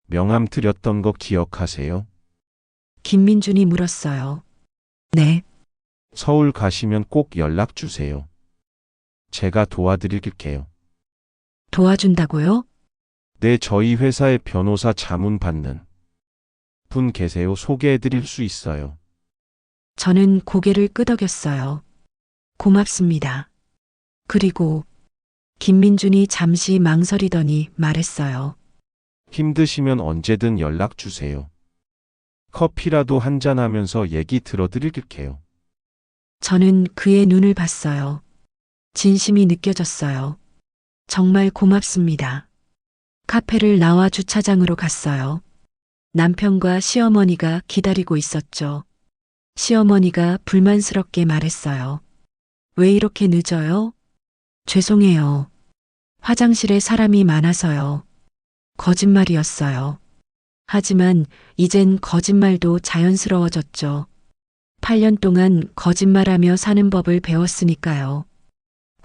명함 드렸던 거 기억하세요? 김민준이 물었어요. 네, 서울 가시면 꼭 연락 주세요. 제가 도와드릴게요. 도와준다고요? 네, 저희 회사에 변호사 자문 받는 분 계세요. 소개해드릴 수 있어요. 저는 고개를 끄덕였어요. 고맙습니다. 그리고 김민준이 잠시 망설이더니 말했어요. 힘드시면 언제든 연락 주세요. 커피라도 한잔 하면서 얘기 들어드릴게요. 저는 그의 눈을 봤어요. 진심이 느껴졌어요. 정말 고맙습니다. 카페를 나와 주차장으로 갔어요. 남편과 시어머니가 기다리고 있었죠. 시어머니가 불만스럽게 말했어요. 왜 이렇게 늦어요? 죄송해요. 화장실에 사람이 많아서요. 거짓말이었어요. 하지만 이젠 거짓말도 자연스러워졌죠. 8년 동안 거짓말하며 사는 법을 배웠으니까요.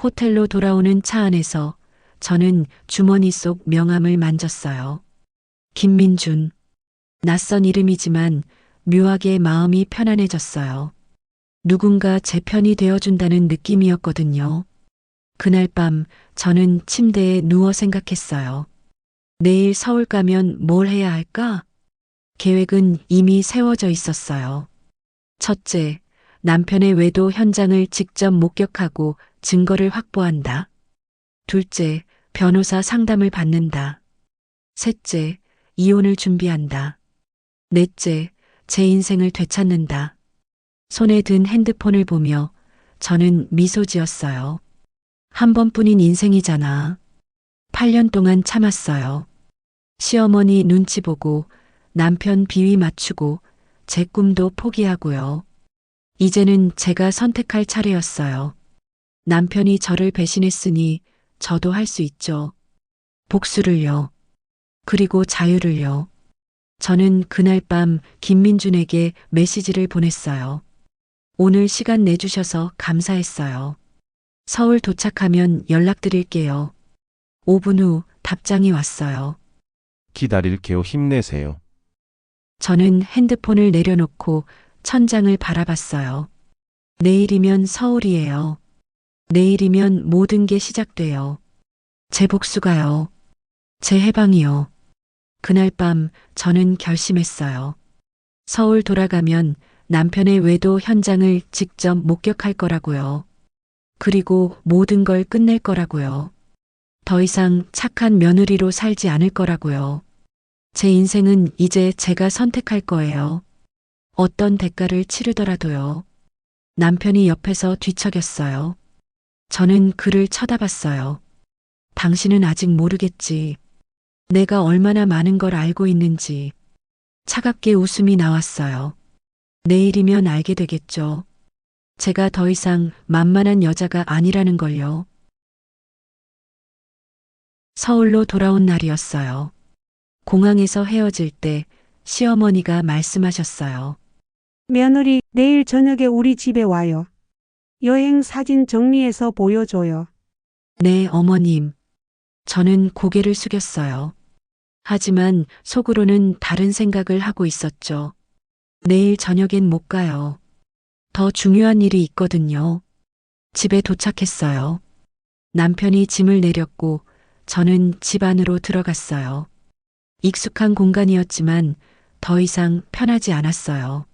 호텔로 돌아오는 차 안에서 저는 주머니 속 명함을 만졌어요. 김민준. 낯선 이름이지만 묘하게 마음이 편안해졌어요. 누군가 제 편이 되어준다는 느낌이었거든요. 그날 밤 저는 침대에 누워 생각했어요. 내일 서울 가면 뭘 해야 할까? 계획은 이미 세워져 있었어요. 첫째, 남편의 외도 현장을 직접 목격하고 증거를 확보한다. 둘째, 변호사 상담을 받는다. 셋째, 이혼을 준비한다. 넷째, 제 인생을 되찾는다. 손에 든 핸드폰을 보며 저는 미소 지었어요. 한 번뿐인 인생이잖아. 8년 동안 참았어요. 시어머니 눈치 보고 남편 비위 맞추고 제 꿈도 포기하고요. 이제는 제가 선택할 차례였어요. 남편이 저를 배신했으니 저도 할 수 있죠. 복수를요. 그리고 자유를요. 저는 그날 밤 김민준에게 메시지를 보냈어요. 오늘 시간 내주셔서 감사했어요. 서울 도착하면 연락드릴게요. 5분 후 답장이 왔어요. 기다릴게요. 힘내세요. 저는 핸드폰을 내려놓고 천장을 바라봤어요. 내일이면 서울이에요. 내일이면 모든 게 시작돼요. 제 복수가요. 제 해방이요. 그날 밤 저는 결심했어요. 서울 돌아가면 남편의 외도 현장을 직접 목격할 거라고요. 그리고 모든 걸 끝낼 거라고요. 더 이상 착한 며느리로 살지 않을 거라고요. 제 인생은 이제 제가 선택할 거예요. 어떤 대가를 치르더라도요. 남편이 옆에서 뒤척였어요. 저는 그를 쳐다봤어요. 당신은 아직 모르겠지. 내가 얼마나 많은 걸 알고 있는지. 차갑게 웃음이 나왔어요. 내일이면 알게 되겠죠. 제가 더 이상 만만한 여자가 아니라는 걸요. 서울로 돌아온 날이었어요. 공항에서 헤어질 때 시어머니가 말씀하셨어요. 며느리, 내일 저녁에 우리 집에 와요. 여행 사진 정리해서 보여줘요. 네, 어머님. 저는 고개를 숙였어요. 하지만 속으로는 다른 생각을 하고 있었죠. 내일 저녁엔 못 가요. 더 중요한 일이 있거든요. 집에 도착했어요. 남편이 짐을 내렸고 저는 집 안으로 들어갔어요. 익숙한 공간이었지만 더 이상 편하지 않았어요.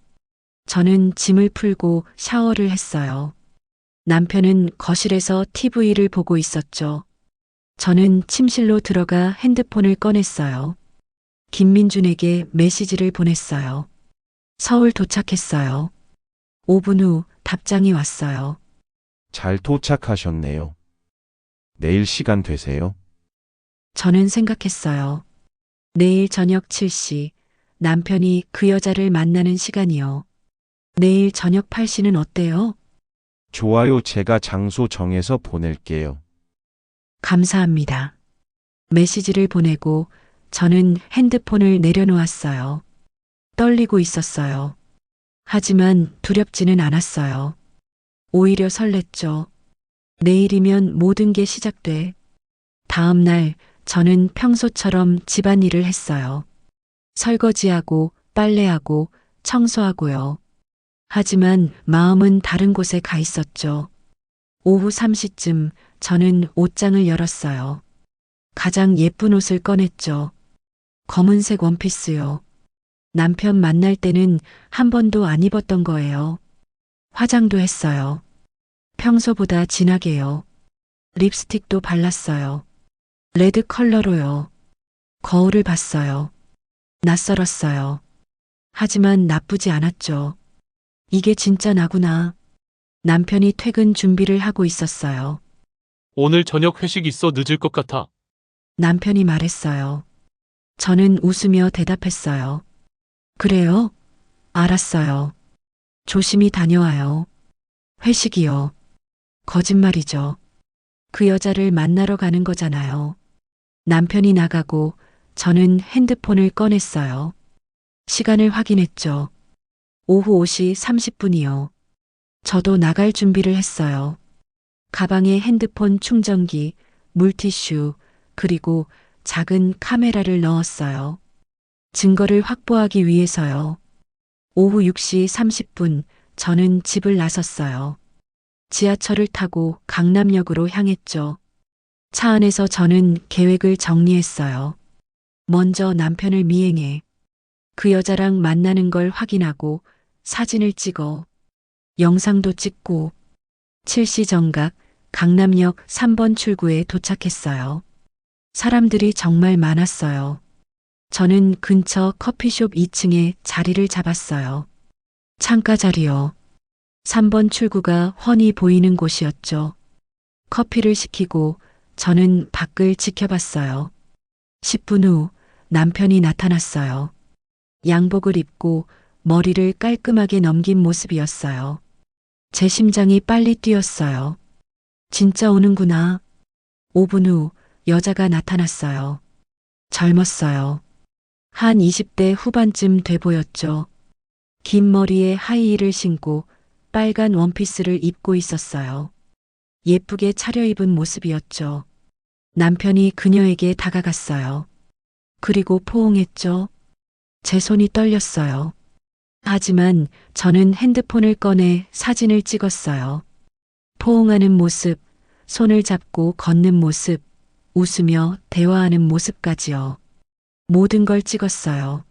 저는 짐을 풀고 샤워를 했어요. 남편은 거실에서 TV를 보고 있었죠. 저는 침실로 들어가 핸드폰을 꺼냈어요. 김민준에게 메시지를 보냈어요. 서울 도착했어요. 5분 후 답장이 왔어요. 잘 도착하셨네요. 내일 시간 되세요? 저는 생각했어요. 내일 저녁 7시 남편이 그 여자를 만나는 시간이요. 내일 저녁 8시는 어때요? 좋아요. 제가 장소 정해서 보낼게요. 감사합니다. 메시지를 보내고 저는 핸드폰을 내려놓았어요. 떨리고 있었어요. 하지만 두렵지는 않았어요. 오히려 설렜죠. 내일이면 모든 게 시작돼. 다음 날 저는 평소처럼 집안일을 했어요. 설거지하고 빨래하고 청소하고요. 하지만 마음은 다른 곳에 가 있었죠. 오후 3시쯤 저는 옷장을 열었어요. 가장 예쁜 옷을 꺼냈죠. 검은색 원피스요. 남편 만날 때는 한 번도 안 입었던 거예요. 화장도 했어요. 평소보다 진하게요. 립스틱도 발랐어요. 레드 컬러로요. 거울을 봤어요. 낯설었어요. 하지만 나쁘지 않았죠. 이게 진짜 나구나. 남편이 퇴근 준비를 하고 있었어요. 오늘 저녁 회식 있어 늦을 것 같아. 남편이 말했어요. 저는 웃으며 대답했어요. 그래요? 알았어요. 조심히 다녀와요. 회식이요. 거짓말이죠. 그 여자를 만나러 가는 거잖아요. 남편이 나가고 저는 핸드폰을 꺼냈어요. 시간을 확인했죠. 오후 5시 30분이요. 저도 나갈 준비를 했어요. 가방에 핸드폰 충전기, 물티슈, 그리고 작은 카메라를 넣었어요. 증거를 확보하기 위해서요. 오후 6시 30분 저는 집을 나섰어요. 지하철을 타고 강남역으로 향했죠. 차 안에서 저는 계획을 정리했어요. 먼저 남편을 미행해 그 여자랑 만나는 걸 확인하고 사진을 찍어 영상도 찍고 7시 정각 강남역 3번 출구에 도착했어요. 사람들이 정말 많았어요. 저는 근처 커피숍 2층에 자리를 잡았어요. 창가 자리요. 3번 출구가 훤히 보이는 곳이었죠. 커피를 시키고 저는 밖을 지켜봤어요. 10분 후 남편이 나타났어요. 양복을 입고 머리를 깔끔하게 넘긴 모습이었어요. 제 심장이 빨리 뛰었어요. 진짜 오는구나. 5분 후 여자가 나타났어요. 젊었어요. 한 20대 후반쯤 돼 보였죠. 긴 머리에 하이힐을 신고 빨간 원피스를 입고 있었어요. 예쁘게 차려입은 모습이었죠. 남편이 그녀에게 다가갔어요. 그리고 포옹했죠. 제 손이 떨렸어요. 하지만 저는 핸드폰을 꺼내 사진을 찍었어요. 포옹하는 모습, 손을 잡고 걷는 모습, 웃으며 대화하는 모습까지요. 모든 걸 찍었어요.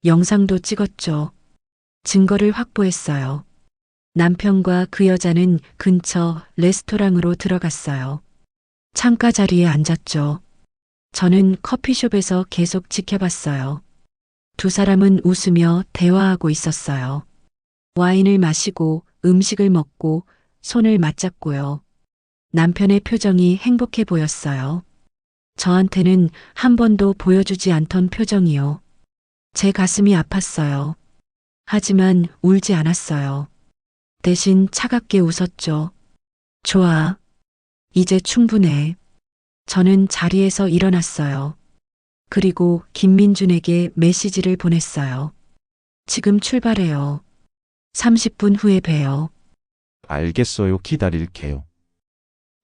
영상도 찍었죠. 증거를 확보했어요. 남편과 그 여자는 근처 레스토랑으로 들어갔어요. 창가 자리에 앉았죠. 저는 커피숍에서 계속 지켜봤어요. 두 사람은 웃으며 대화하고 있었어요. 와인을 마시고 음식을 먹고 손을 맞잡고요. 남편의 표정이 행복해 보였어요. 저한테는 한 번도 보여주지 않던 표정이요. 제 가슴이 아팠어요. 하지만 울지 않았어요. 대신 차갑게 웃었죠. 좋아. 이제 충분해. 저는 자리에서 일어났어요. 그리고 김민준에게 메시지를 보냈어요. 지금 출발해요. 30분 후에 봬요. 알겠어요. 기다릴게요.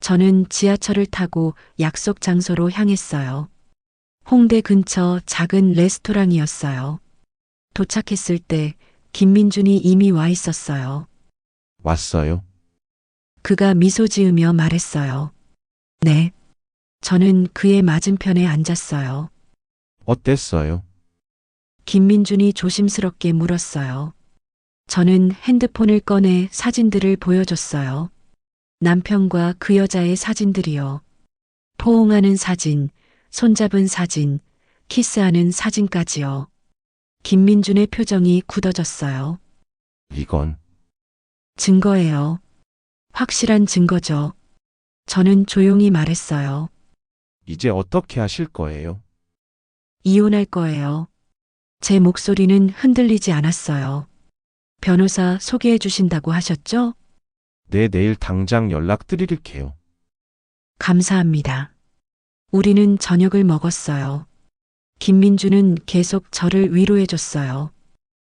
저는 지하철을 타고 약속 장소로 향했어요. 홍대 근처 작은 레스토랑이었어요. 도착했을 때 김민준이 이미 와 있었어요. 왔어요. 그가 미소 지으며 말했어요. 네. 저는 그의 맞은편에 앉았어요. 어땠어요? 김민준이 조심스럽게 물었어요. 저는 핸드폰을 꺼내 사진들을 보여줬어요. 남편과 그 여자의 사진들이요. 포옹하는 사진, 손잡은 사진, 키스하는 사진까지요. 김민준의 표정이 굳어졌어요. 이건 증거예요. 확실한 증거죠. 저는 조용히 말했어요. 이제 어떻게 하실 거예요? 이혼할 거예요. 제 목소리는 흔들리지 않았어요. 변호사 소개해 주신다고 하셨죠? 네, 내일 당장 연락드릴게요. 감사합니다. 우리는 저녁을 먹었어요. 김민주는 계속 저를 위로해 줬어요.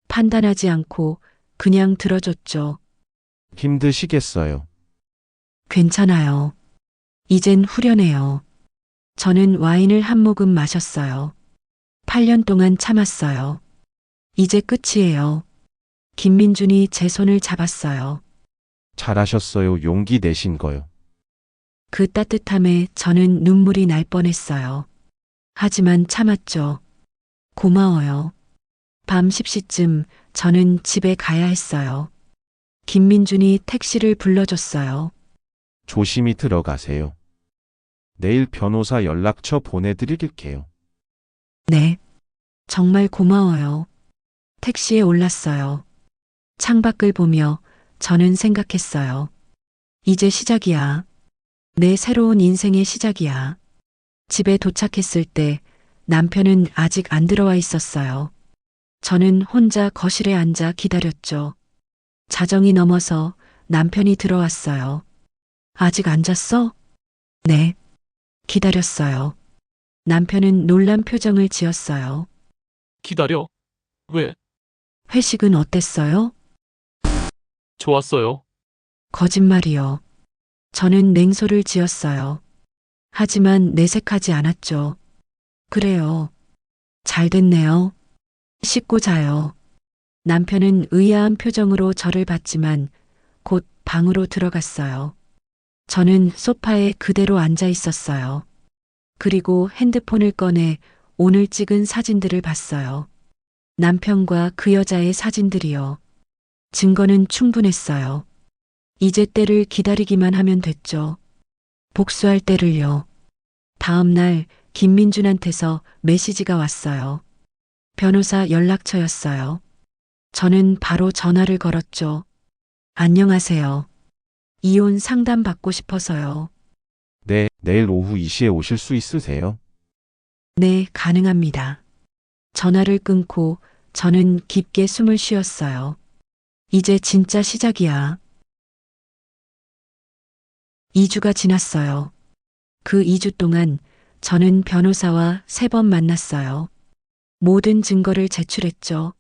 판단하지 않고 그냥 들어줬죠. 힘드시겠어요. 괜찮아요. 이젠 후련해요. 저는 와인을 한 모금 마셨어요. 8년 동안 참았어요. 이제 끝이에요. 김민준이 제 손을 잡았어요. 잘하셨어요. 용기 내신 거요. 그 따뜻함에 저는 눈물이 날 뻔했어요. 하지만 참았죠. 고마워요. 밤 10시쯤 저는 집에 가야 했어요. 김민준이 택시를 불러줬어요. 조심히 들어가세요. 내일 변호사 연락처 보내드릴게요. 네. 정말 고마워요. 택시에 올랐어요. 창밖을 보며 저는 생각했어요. 이제 시작이야. 내 새로운 인생의 시작이야. 집에 도착했을 때 남편은 아직 안 들어와 있었어요. 저는 혼자 거실에 앉아 기다렸죠. 자정이 넘어서 남편이 들어왔어요. 아직 안 잤어? 네. 기다렸어요. 남편은 놀란 표정을 지었어요. 기다려. 왜? 회식은 어땠어요? 좋았어요. 거짓말이요. 저는 냉소를 지었어요. 하지만 내색하지 않았죠. 그래요. 잘 됐네요. 씻고 자요. 남편은 의아한 표정으로 저를 봤지만 곧 방으로 들어갔어요. 저는 소파에 그대로 앉아 있었어요. 그리고 핸드폰을 꺼내 오늘 찍은 사진들을 봤어요. 남편과 그 여자의 사진들이요. 증거는 충분했어요. 이제 때를 기다리기만 하면 됐죠. 복수할 때를요. 다음 날 김민준한테서 메시지가 왔어요. 변호사 연락처였어요. 저는 바로 전화를 걸었죠. 안녕하세요. 이혼 상담 받고 싶어서요. 네, 내일 오후 2시에 오실 수 있으세요? 네, 가능합니다. 전화를 끊고 저는 깊게 숨을 쉬었어요. 이제 진짜 시작이야. 2주가 지났어요. 그 2주 동안 저는 변호사와 3번 만났어요. 모든 증거를 제출했죠.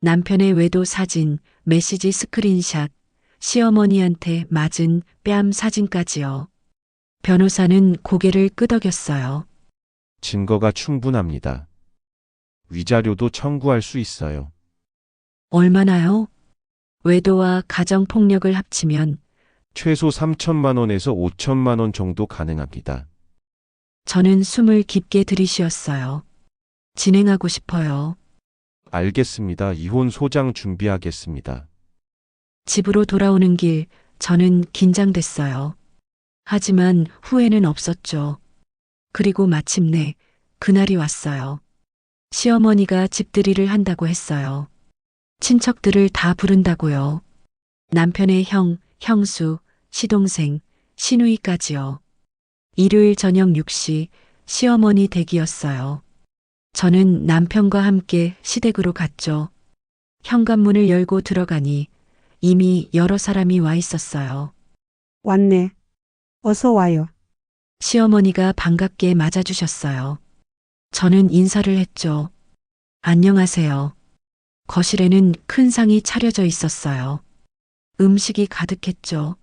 남편의 외도 사진, 메시지 스크린샷, 시어머니한테 맞은 뺨 사진까지요. 변호사는 고개를 끄덕였어요. 증거가 충분합니다. 위자료도 청구할 수 있어요. 얼마나요? 외도와 가정폭력을 합치면 최소 3천만 원에서 5천만 원 정도 가능합니다. 저는 숨을 깊게 들이쉬었어요. 진행하고 싶어요. 알겠습니다. 이혼 소장 준비하겠습니다. 집으로 돌아오는 길 저는 긴장됐어요. 하지만 후회는 없었죠. 그리고 마침내 그날이 왔어요. 시어머니가 집들이를 한다고 했어요. 친척들을 다 부른다고요. 남편의 형, 형수, 시동생, 시누이까지요. 일요일 저녁 6시 시어머니 댁이었어요. 저는 남편과 함께 시댁으로 갔죠. 현관문을 열고 들어가니 이미 여러 사람이 와 있었어요. 왔네. 어서 와요. 시어머니가 반갑게 맞아주셨어요. 저는 인사를 했죠. 안녕하세요. 거실에는 큰 상이 차려져 있었어요. 음식이 가득했죠.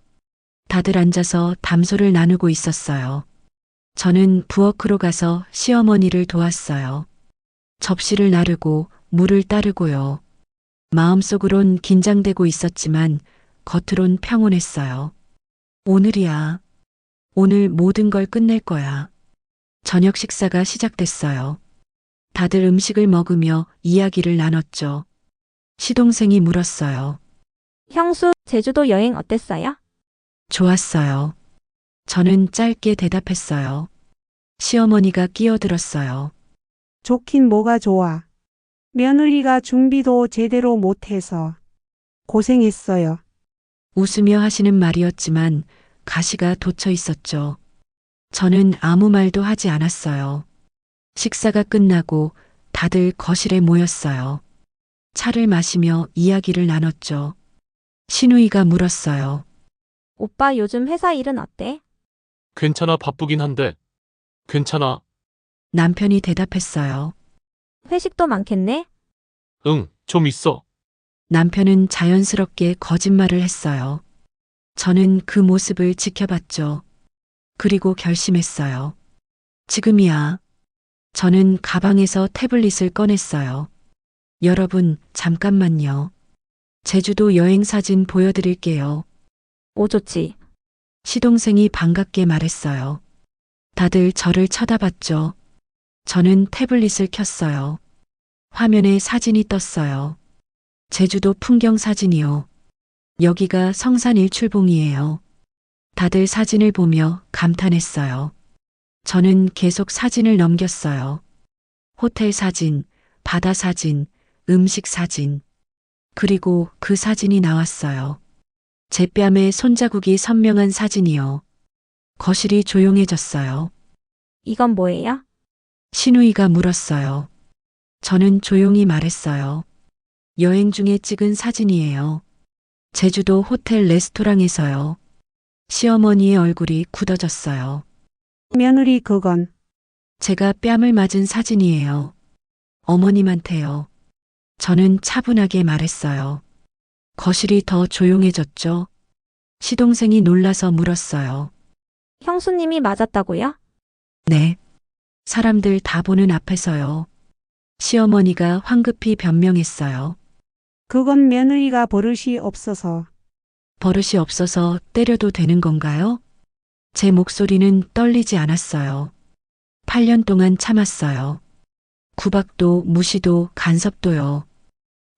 다들 앉아서 담소를 나누고 있었어요. 저는 부엌으로 가서 시어머니를 도왔어요. 접시를 나르고 물을 따르고요. 마음속으론 긴장되고 있었지만 겉으론 평온했어요. 오늘이야. 오늘 모든 걸 끝낼 거야. 저녁 식사가 시작됐어요. 다들 음식을 먹으며 이야기를 나눴죠. 시동생이 물었어요. 형수, 제주도 여행 어땠어요? 좋았어요. 저는 짧게 대답했어요. 시어머니가 끼어들었어요. 좋긴 뭐가 좋아. 며느리가 준비도 제대로 못해서 고생했어요. 웃으며 하시는 말이었지만 가시가 돋쳐 있었죠. 저는 아무 말도 하지 않았어요. 식사가 끝나고 다들 거실에 모였어요. 차를 마시며 이야기를 나눴죠. 시누이가 물었어요. 오빠 요즘 회사 일은 어때? 괜찮아. 바쁘긴 한데. 괜찮아. 남편이 대답했어요. 회식도 많겠네? 응, 좀 있어. 남편은 자연스럽게 거짓말을 했어요. 저는 그 모습을 지켜봤죠. 그리고 결심했어요. 지금이야. 저는 가방에서 태블릿을 꺼냈어요. 여러분, 잠깐만요. 제주도 여행 사진 보여드릴게요. 오, 좋지. 시동생이 반갑게 말했어요. 다들 저를 쳐다봤죠. 저는 태블릿을 켰어요. 화면에 사진이 떴어요. 제주도 풍경 사진이요. 여기가 성산 일출봉이에요. 다들 사진을 보며 감탄했어요. 저는 계속 사진을 넘겼어요. 호텔 사진, 바다 사진, 음식 사진. 그리고 그 사진이 나왔어요. 제 뺨에 손자국이 선명한 사진이요. 거실이 조용해졌어요. 이건 뭐예요? 신우이가 물었어요. 저는 조용히 말했어요. 여행 중에 찍은 사진이에요. 제주도 호텔 레스토랑에서요. 시어머니의 얼굴이 굳어졌어요. 며느리 그건 제가 뺨을 맞은 사진이에요. 어머님한테요. 저는 차분하게 말했어요. 거실이 더 조용해졌죠. 시동생이 놀라서 물었어요. 형수님이 맞았다고요? 네. 사람들 다 보는 앞에서요. 시어머니가 황급히 변명했어요. 그건 며느리가 버릇이 없어서 버릇이 없어서 때려도 되는 건가요? 제 목소리는 떨리지 않았어요. 8년 동안 참았어요. 구박도 무시도 간섭도요.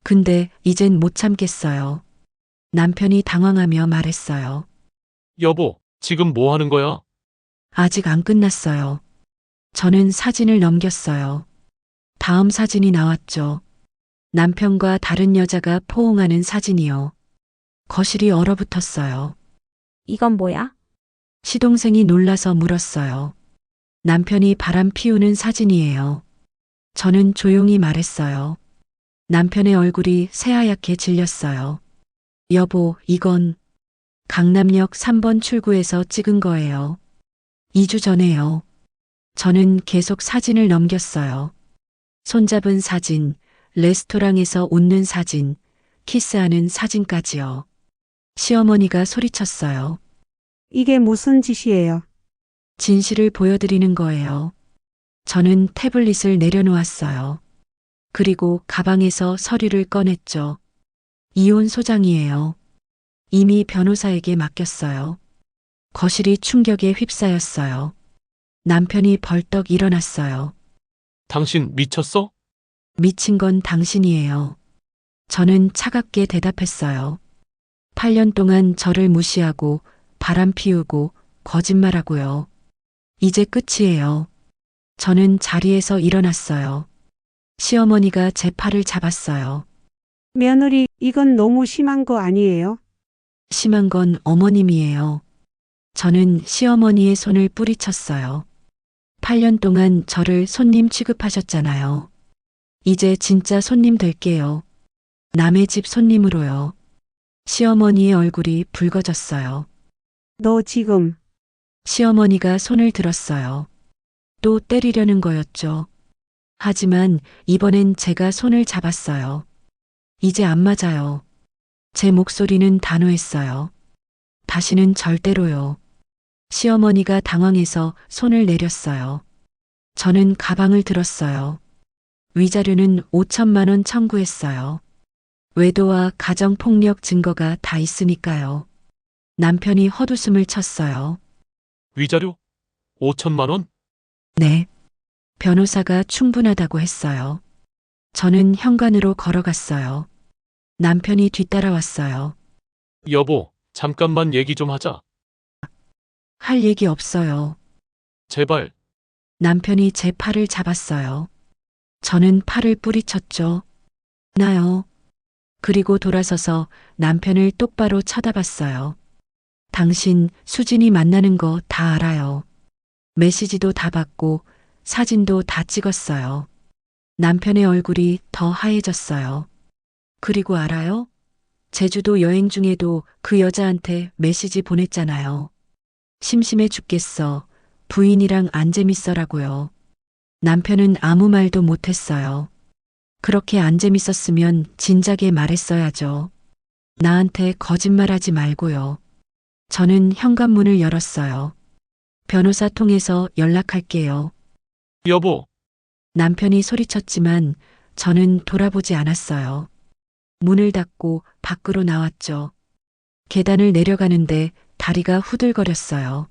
근데 이젠 못 참겠어요. 남편이 당황하며 말했어요. 여보, 지금 뭐 하는 거야? 아직 안 끝났어요. 저는 사진을 넘겼어요. 다음 사진이 나왔죠. 남편과 다른 여자가 포옹하는 사진이요. 거실이 얼어붙었어요. 이건 뭐야? 시동생이 놀라서 물었어요. 남편이 바람 피우는 사진이에요. 저는 조용히 말했어요. 남편의 얼굴이 새하얗게 질렸어요. 여보, 이건 강남역 3번 출구에서 찍은 거예요. 2주 전에요. 저는 계속 사진을 넘겼어요. 손잡은 사진, 레스토랑에서 웃는 사진, 키스하는 사진까지요. 시어머니가 소리쳤어요. 이게 무슨 짓이에요? 진실을 보여드리는 거예요. 저는 태블릿을 내려놓았어요. 그리고 가방에서 서류를 꺼냈죠. 이혼 소장이에요. 이미 변호사에게 맡겼어요. 거실이 충격에 휩싸였어요. 남편이 벌떡 일어났어요. 당신 미쳤어? 미친 건 당신이에요. 저는 차갑게 대답했어요. 8년 동안 저를 무시하고 바람 피우고 거짓말하고요. 이제 끝이에요. 저는 자리에서 일어났어요. 시어머니가 제 팔을 잡았어요. 며느리 이건 너무 심한 거 아니에요? 심한 건 어머님이에요. 저는 시어머니의 손을 뿌리쳤어요. 8년 동안 저를 손님 취급하셨잖아요. 이제 진짜 손님 될게요. 남의 집 손님으로요. 시어머니의 얼굴이 붉어졌어요. 너 지금 시어머니가 손을 들었어요. 또 때리려는 거였죠. 하지만 이번엔 제가 손을 잡았어요. 이제 안 맞아요. 제 목소리는 단호했어요. 다시는 절대로요. 시어머니가 당황해서 손을 내렸어요. 저는 가방을 들었어요. 위자료는 5천만 원 청구했어요. 외도와 가정폭력 증거가 다 있으니까요. 남편이 헛웃음을 쳤어요. 위자료? 5천만 원? 네. 변호사가 충분하다고 했어요. 저는 현관으로 걸어갔어요. 남편이 뒤따라왔어요. 여보, 잠깐만 얘기 좀 하자. 할 얘기 없어요. 제발. 남편이 제 팔을 잡았어요. 저는 팔을 뿌리쳤죠. 나요. 그리고 돌아서서 남편을 똑바로 쳐다봤어요. 당신 수진이 만나는 거 다 알아요. 메시지도 다 받고 사진도 다 찍었어요. 남편의 얼굴이 더 하얘졌어요. 그리고 알아요? 제주도 여행 중에도 그 여자한테 메시지 보냈잖아요. 심심해 죽겠어. 부인이랑 안 재밌어라고요. 남편은 아무 말도 못했어요. 그렇게 안 재밌었으면 진작에 말했어야죠. 나한테 거짓말하지 말고요. 저는 현관문을 열었어요. 변호사 통해서 연락할게요. 여보, 남편이 소리쳤지만 저는 돌아보지 않았어요. 문을 닫고 밖으로 나왔죠. 계단을 내려가는데 다리가 후들거렸어요.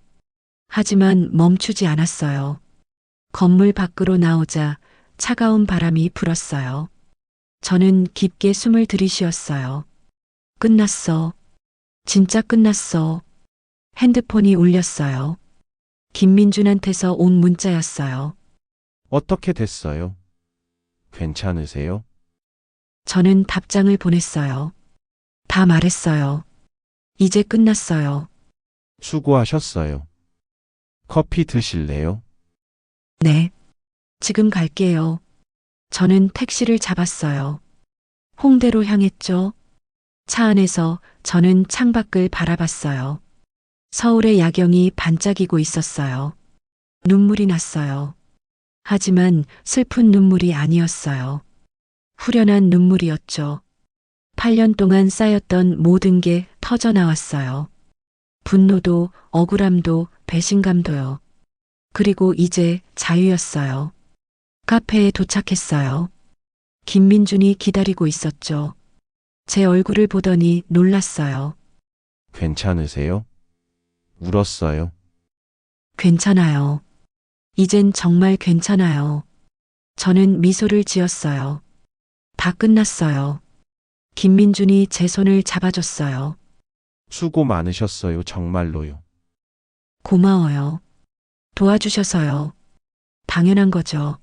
하지만 멈추지 않았어요. 건물 밖으로 나오자 차가운 바람이 불었어요. 저는 깊게 숨을 들이쉬었어요. 끝났어. 진짜 끝났어. 핸드폰이 울렸어요. 김민준한테서 온 문자였어요. 어떻게 됐어요? 괜찮으세요? 저는 답장을 보냈어요. 다 말했어요. 이제 끝났어요. 수고하셨어요. 커피 드실래요? 네. 지금 갈게요. 저는 택시를 잡았어요. 홍대로 향했죠. 차 안에서 저는 창밖을 바라봤어요. 서울의 야경이 반짝이고 있었어요. 눈물이 났어요. 하지만 슬픈 눈물이 아니었어요. 후련한 눈물이었죠. 8년 동안 쌓였던 모든 게 터져 나왔어요. 분노도, 억울함도, 배신감도요. 그리고 이제 자유였어요. 카페에 도착했어요. 김민준이 기다리고 있었죠. 제 얼굴을 보더니 놀랐어요. 괜찮으세요? 울었어요. 괜찮아요. 이젠 정말 괜찮아요. 저는 미소를 지었어요. 다 끝났어요. 김민준이 제 손을 잡아줬어요. 수고 많으셨어요. 정말로요. 고마워요. 도와주셔서요. 당연한 거죠.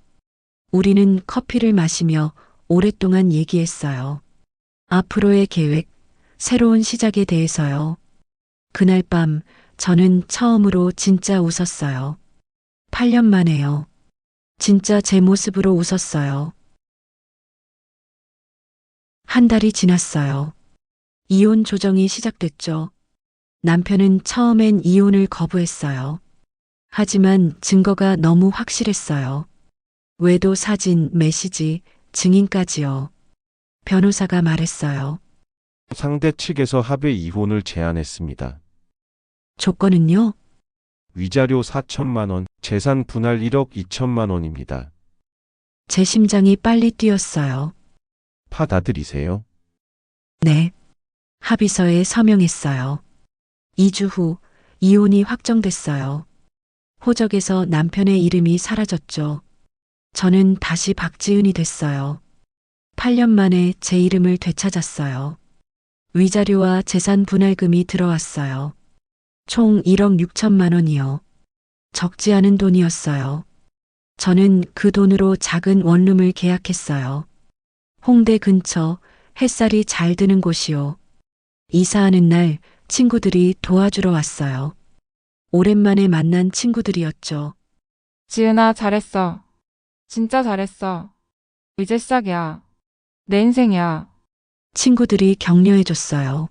우리는 커피를 마시며 오랫동안 얘기했어요. 앞으로의 계획, 새로운 시작에 대해서요. 그날 밤 저는 처음으로 진짜 웃었어요. 8년 만에요. 진짜 제 모습으로 웃었어요. 한 달이 지났어요. 이혼 조정이 시작됐죠. 남편은 처음엔 이혼을 거부했어요. 하지만 증거가 너무 확실했어요. 외도 사진, 메시지, 증인까지요. 변호사가 말했어요. 상대 측에서 합의 이혼을 제안했습니다. 조건은요? 위자료 4천만 원, 재산 분할 1억 2천만 원입니다. 제 심장이 빨리 뛰었어요. 받아들이세요? 네. 합의서에 서명했어요. 2주 후 이혼이 확정됐어요. 호적에서 남편의 이름이 사라졌죠. 저는 다시 박지은이 됐어요. 8년 만에 제 이름을 되찾았어요. 위자료와 재산 분할금이 들어왔어요. 총 1억 6천만 원이요. 적지 않은 돈이었어요. 저는 그 돈으로 작은 원룸을 계약했어요. 홍대 근처 햇살이 잘 드는 곳이요. 이사하는 날 친구들이 도와주러 왔어요. 오랜만에 만난 친구들이었죠. 지은아, 잘했어. 진짜 잘했어. 이제 시작이야. 내 인생이야. 친구들이 격려해줬어요.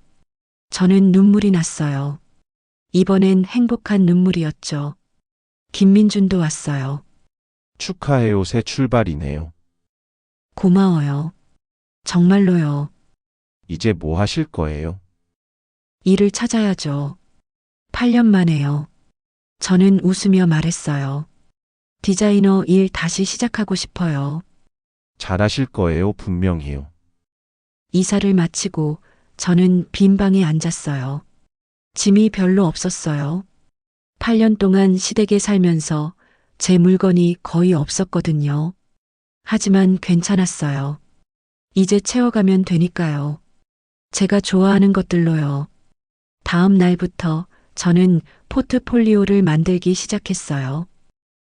저는 눈물이 났어요. 이번엔 행복한 눈물이었죠. 김민준도 왔어요. 축하해요. 새 출발이네요. 고마워요. 정말로요. 이제 뭐 하실 거예요? 일을 찾아야죠. 8년 만에요. 저는 웃으며 말했어요. 디자이너 일 다시 시작하고 싶어요. 잘하실 거예요. 분명히요. 이사를 마치고 저는 빈 방에 앉았어요. 짐이 별로 없었어요. 8년 동안 시댁에 살면서 제 물건이 거의 없었거든요. 하지만 괜찮았어요. 이제 채워가면 되니까요. 제가 좋아하는 것들로요. 다음 날부터 저는 포트폴리오를 만들기 시작했어요.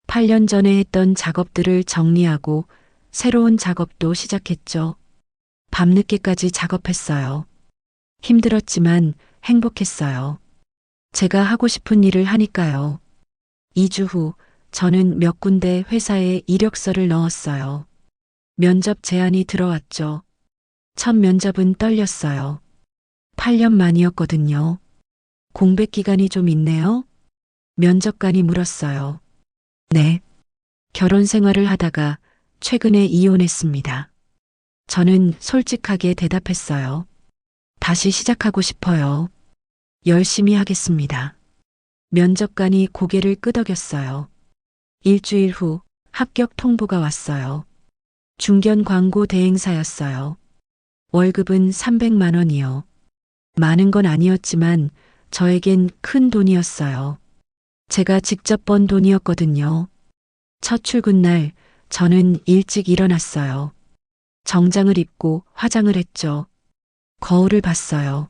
8년 전에 했던 작업들을 정리하고 새로운 작업도 시작했죠. 밤늦게까지 작업했어요. 힘들었지만 행복했어요. 제가 하고 싶은 일을 하니까요. 2주 후 저는 몇 군데 회사에 이력서를 넣었어요. 면접 제안이 들어왔죠. 첫 면접은 떨렸어요. 8년 만이었거든요. 공백 기간이 좀 있네요. 면접관이 물었어요. 네. 결혼 생활을 하다가 최근에 이혼했습니다. 저는 솔직하게 대답했어요. 다시 시작하고 싶어요. 열심히 하겠습니다. 면접관이 고개를 끄덕였어요. 일주일 후 합격 통보가 왔어요. 중견 광고 대행사였어요. 월급은 300만 원이요. 많은 건 아니었지만 저에겐 큰 돈이었어요. 제가 직접 번 돈이었거든요. 첫 출근 날 저는 일찍 일어났어요. 정장을 입고 화장을 했죠. 거울을 봤어요.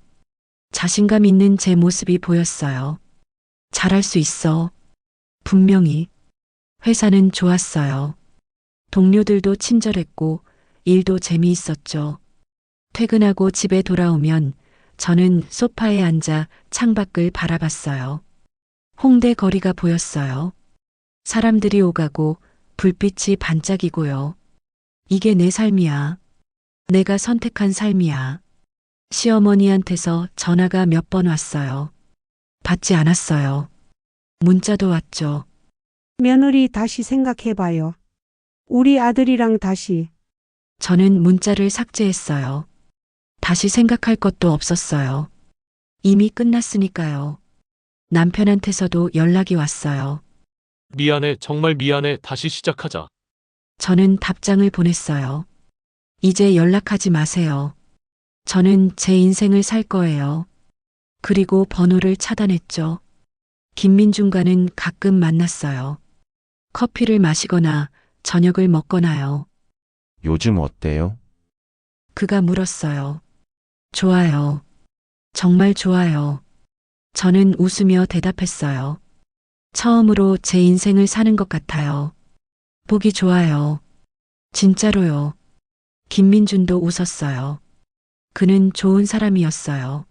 자신감 있는 제 모습이 보였어요. 잘할 수 있어. 분명히. 회사는 좋았어요. 동료들도 친절했고 일도 재미있었죠. 퇴근하고 집에 돌아오면 저는 소파에 앉아 창밖을 바라봤어요. 홍대 거리가 보였어요. 사람들이 오가고 불빛이 반짝이고요. 이게 내 삶이야. 내가 선택한 삶이야. 시어머니한테서 전화가 몇 번 왔어요. 받지 않았어요. 문자도 왔죠. 며느리 다시 생각해봐요. 우리 아들이랑 다시. 저는 문자를 삭제했어요. 다시 생각할 것도 없었어요. 이미 끝났으니까요. 남편한테서도 연락이 왔어요. 미안해, 정말 미안해. 다시 시작하자. 저는 답장을 보냈어요. 이제 연락하지 마세요. 저는 제 인생을 살 거예요. 그리고 번호를 차단했죠. 김민중과는 가끔 만났어요. 커피를 마시거나 저녁을 먹거나요. 요즘 어때요? 그가 물었어요. 좋아요. 정말 좋아요. 저는 웃으며 대답했어요. 처음으로 제 인생을 사는 것 같아요. 보기 좋아요. 진짜로요. 김민준도 웃었어요. 그는 좋은 사람이었어요.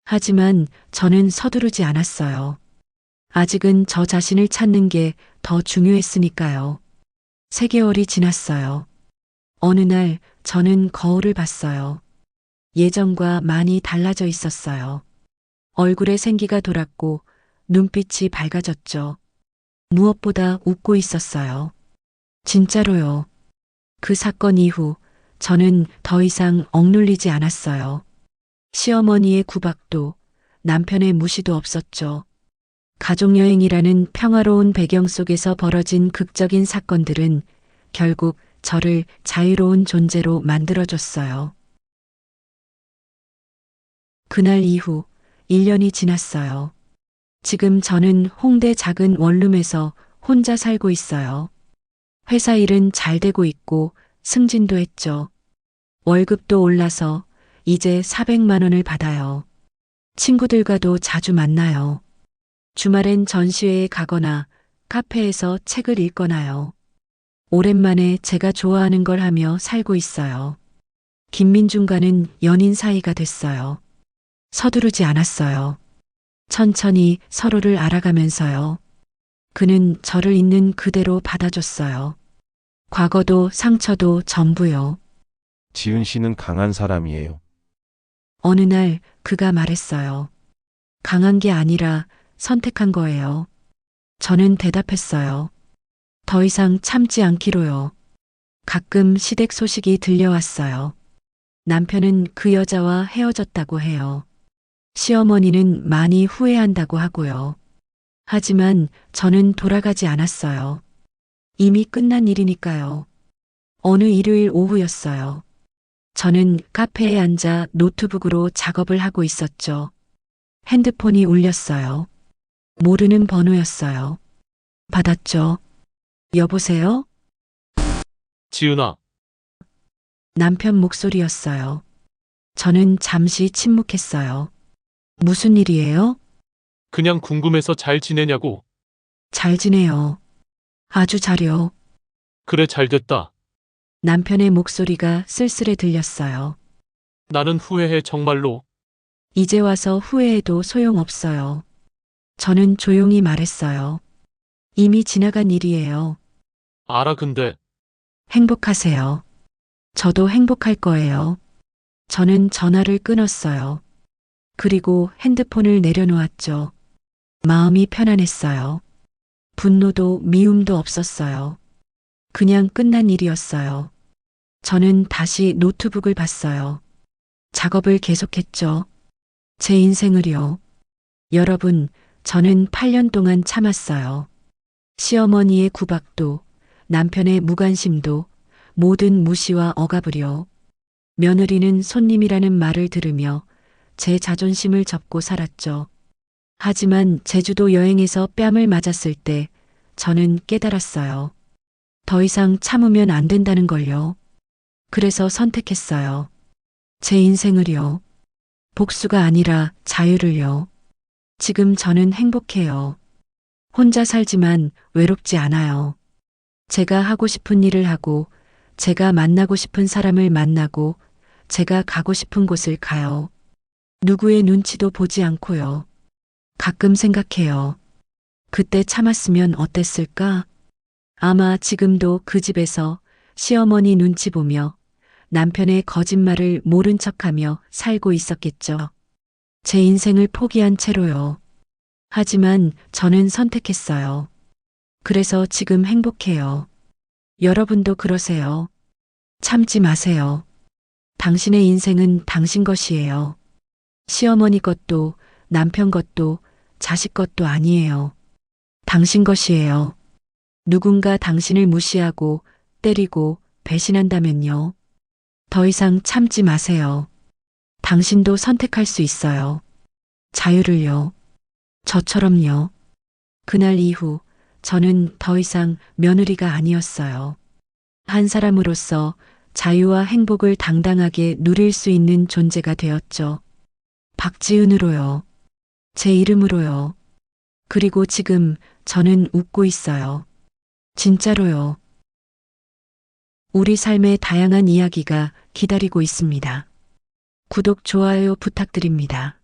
하지만 저는 서두르지 않았어요. 아직은 저 자신을 찾는 게 더 중요했으니까요. 3개월이 지났어요. 어느 날 저는 거울을 봤어요. 예전과 많이 달라져 있었어요. 얼굴에 생기가 돌았고 눈빛이 밝아졌죠. 무엇보다 웃고 있었어요. 진짜로요. 그 사건 이후 저는 더 이상 억눌리지 않았어요. 시어머니의 구박도 남편의 무시도 없었죠. 가족여행이라는 평화로운 배경 속에서 벌어진 극적인 사건들은 결국 저를 자유로운 존재로 만들어줬어요. 그날 이후 1년이 지났어요. 지금 저는 홍대 작은 원룸에서 혼자 살고 있어요. 회사 일은 잘 되고 있고 승진도 했죠. 월급도 올라서 이제 400만 원을 받아요. 친구들과도 자주 만나요. 주말엔 전시회에 가거나 카페에서 책을 읽거나요. 오랜만에 제가 좋아하는 걸 하며 살고 있어요. 김민중과는 연인 사이가 됐어요. 서두르지 않았어요. 천천히 서로를 알아가면서요. 그는 저를 있는 그대로 받아줬어요. 과거도 상처도 전부요. 지은 씨는 강한 사람이에요. 어느 날 그가 말했어요. 강한 게 아니라 선택한 거예요. 저는 대답했어요. 더 이상 참지 않기로요. 가끔 시댁 소식이 들려왔어요. 남편은 그 여자와 헤어졌다고 해요. 시어머니는 많이 후회한다고 하고요. 하지만 저는 돌아가지 않았어요. 이미 끝난 일이니까요. 어느 일요일 오후였어요. 저는 카페에 앉아 노트북으로 작업을 하고 있었죠. 핸드폰이 울렸어요. 모르는 번호였어요. 받았죠. 여보세요? 지은아, 남편 목소리였어요. 저는 잠시 침묵했어요. 무슨 일이에요? 그냥 궁금해서 잘 지내냐고. 잘 지내요. 아주 잘요. 그래, 잘 됐다. 남편의 목소리가 쓸쓸해 들렸어요. 나는 후회해, 정말로. 이제 와서 후회해도 소용없어요. 저는 조용히 말했어요. 이미 지나간 일이에요. 알아, 근데. 행복하세요. 저도 행복할 거예요. 저는 전화를 끊었어요. 그리고 핸드폰을 내려놓았죠. 마음이 편안했어요. 분노도 미움도 없었어요. 그냥 끝난 일이었어요. 저는 다시 노트북을 봤어요. 작업을 계속했죠. 제 인생을요. 여러분, 저는 8년 동안 참았어요. 시어머니의 구박도, 남편의 무관심도, 모든 무시와 억압을요. 며느리는 손님이라는 말을 들으며 제 자존심을 접고 살았죠. 하지만 제주도 여행에서 뺨을 맞았을 때 저는 깨달았어요. 더 이상 참으면 안 된다는 걸요. 그래서 선택했어요. 제 인생을요. 복수가 아니라 자유를요. 지금 저는 행복해요. 혼자 살지만 외롭지 않아요. 제가 하고 싶은 일을 하고, 제가 만나고 싶은 사람을 만나고, 제가 가고 싶은 곳을 가요. 누구의 눈치도 보지 않고요. 가끔 생각해요. 그때 참았으면 어땠을까? 아마 지금도 그 집에서 시어머니 눈치 보며 남편의 거짓말을 모른 척하며 살고 있었겠죠. 제 인생을 포기한 채로요. 하지만 저는 선택했어요. 그래서 지금 행복해요. 여러분도 그러세요. 참지 마세요. 당신의 인생은 당신 것이에요. 시어머니 것도 남편 것도 자식 것도 아니에요. 당신 것이에요. 누군가 당신을 무시하고 때리고 배신한다면요. 더 이상 참지 마세요. 당신도 선택할 수 있어요. 자유를요. 저처럼요. 그날 이후 저는 더 이상 며느리가 아니었어요. 한 사람으로서 자유와 행복을 당당하게 누릴 수 있는 존재가 되었죠. 박지은으로요. 제 이름으로요. 그리고 지금 저는 웃고 있어요. 진짜로요. 우리 삶의 다양한 이야기가 기다리고 있습니다. 구독, 좋아요 부탁드립니다.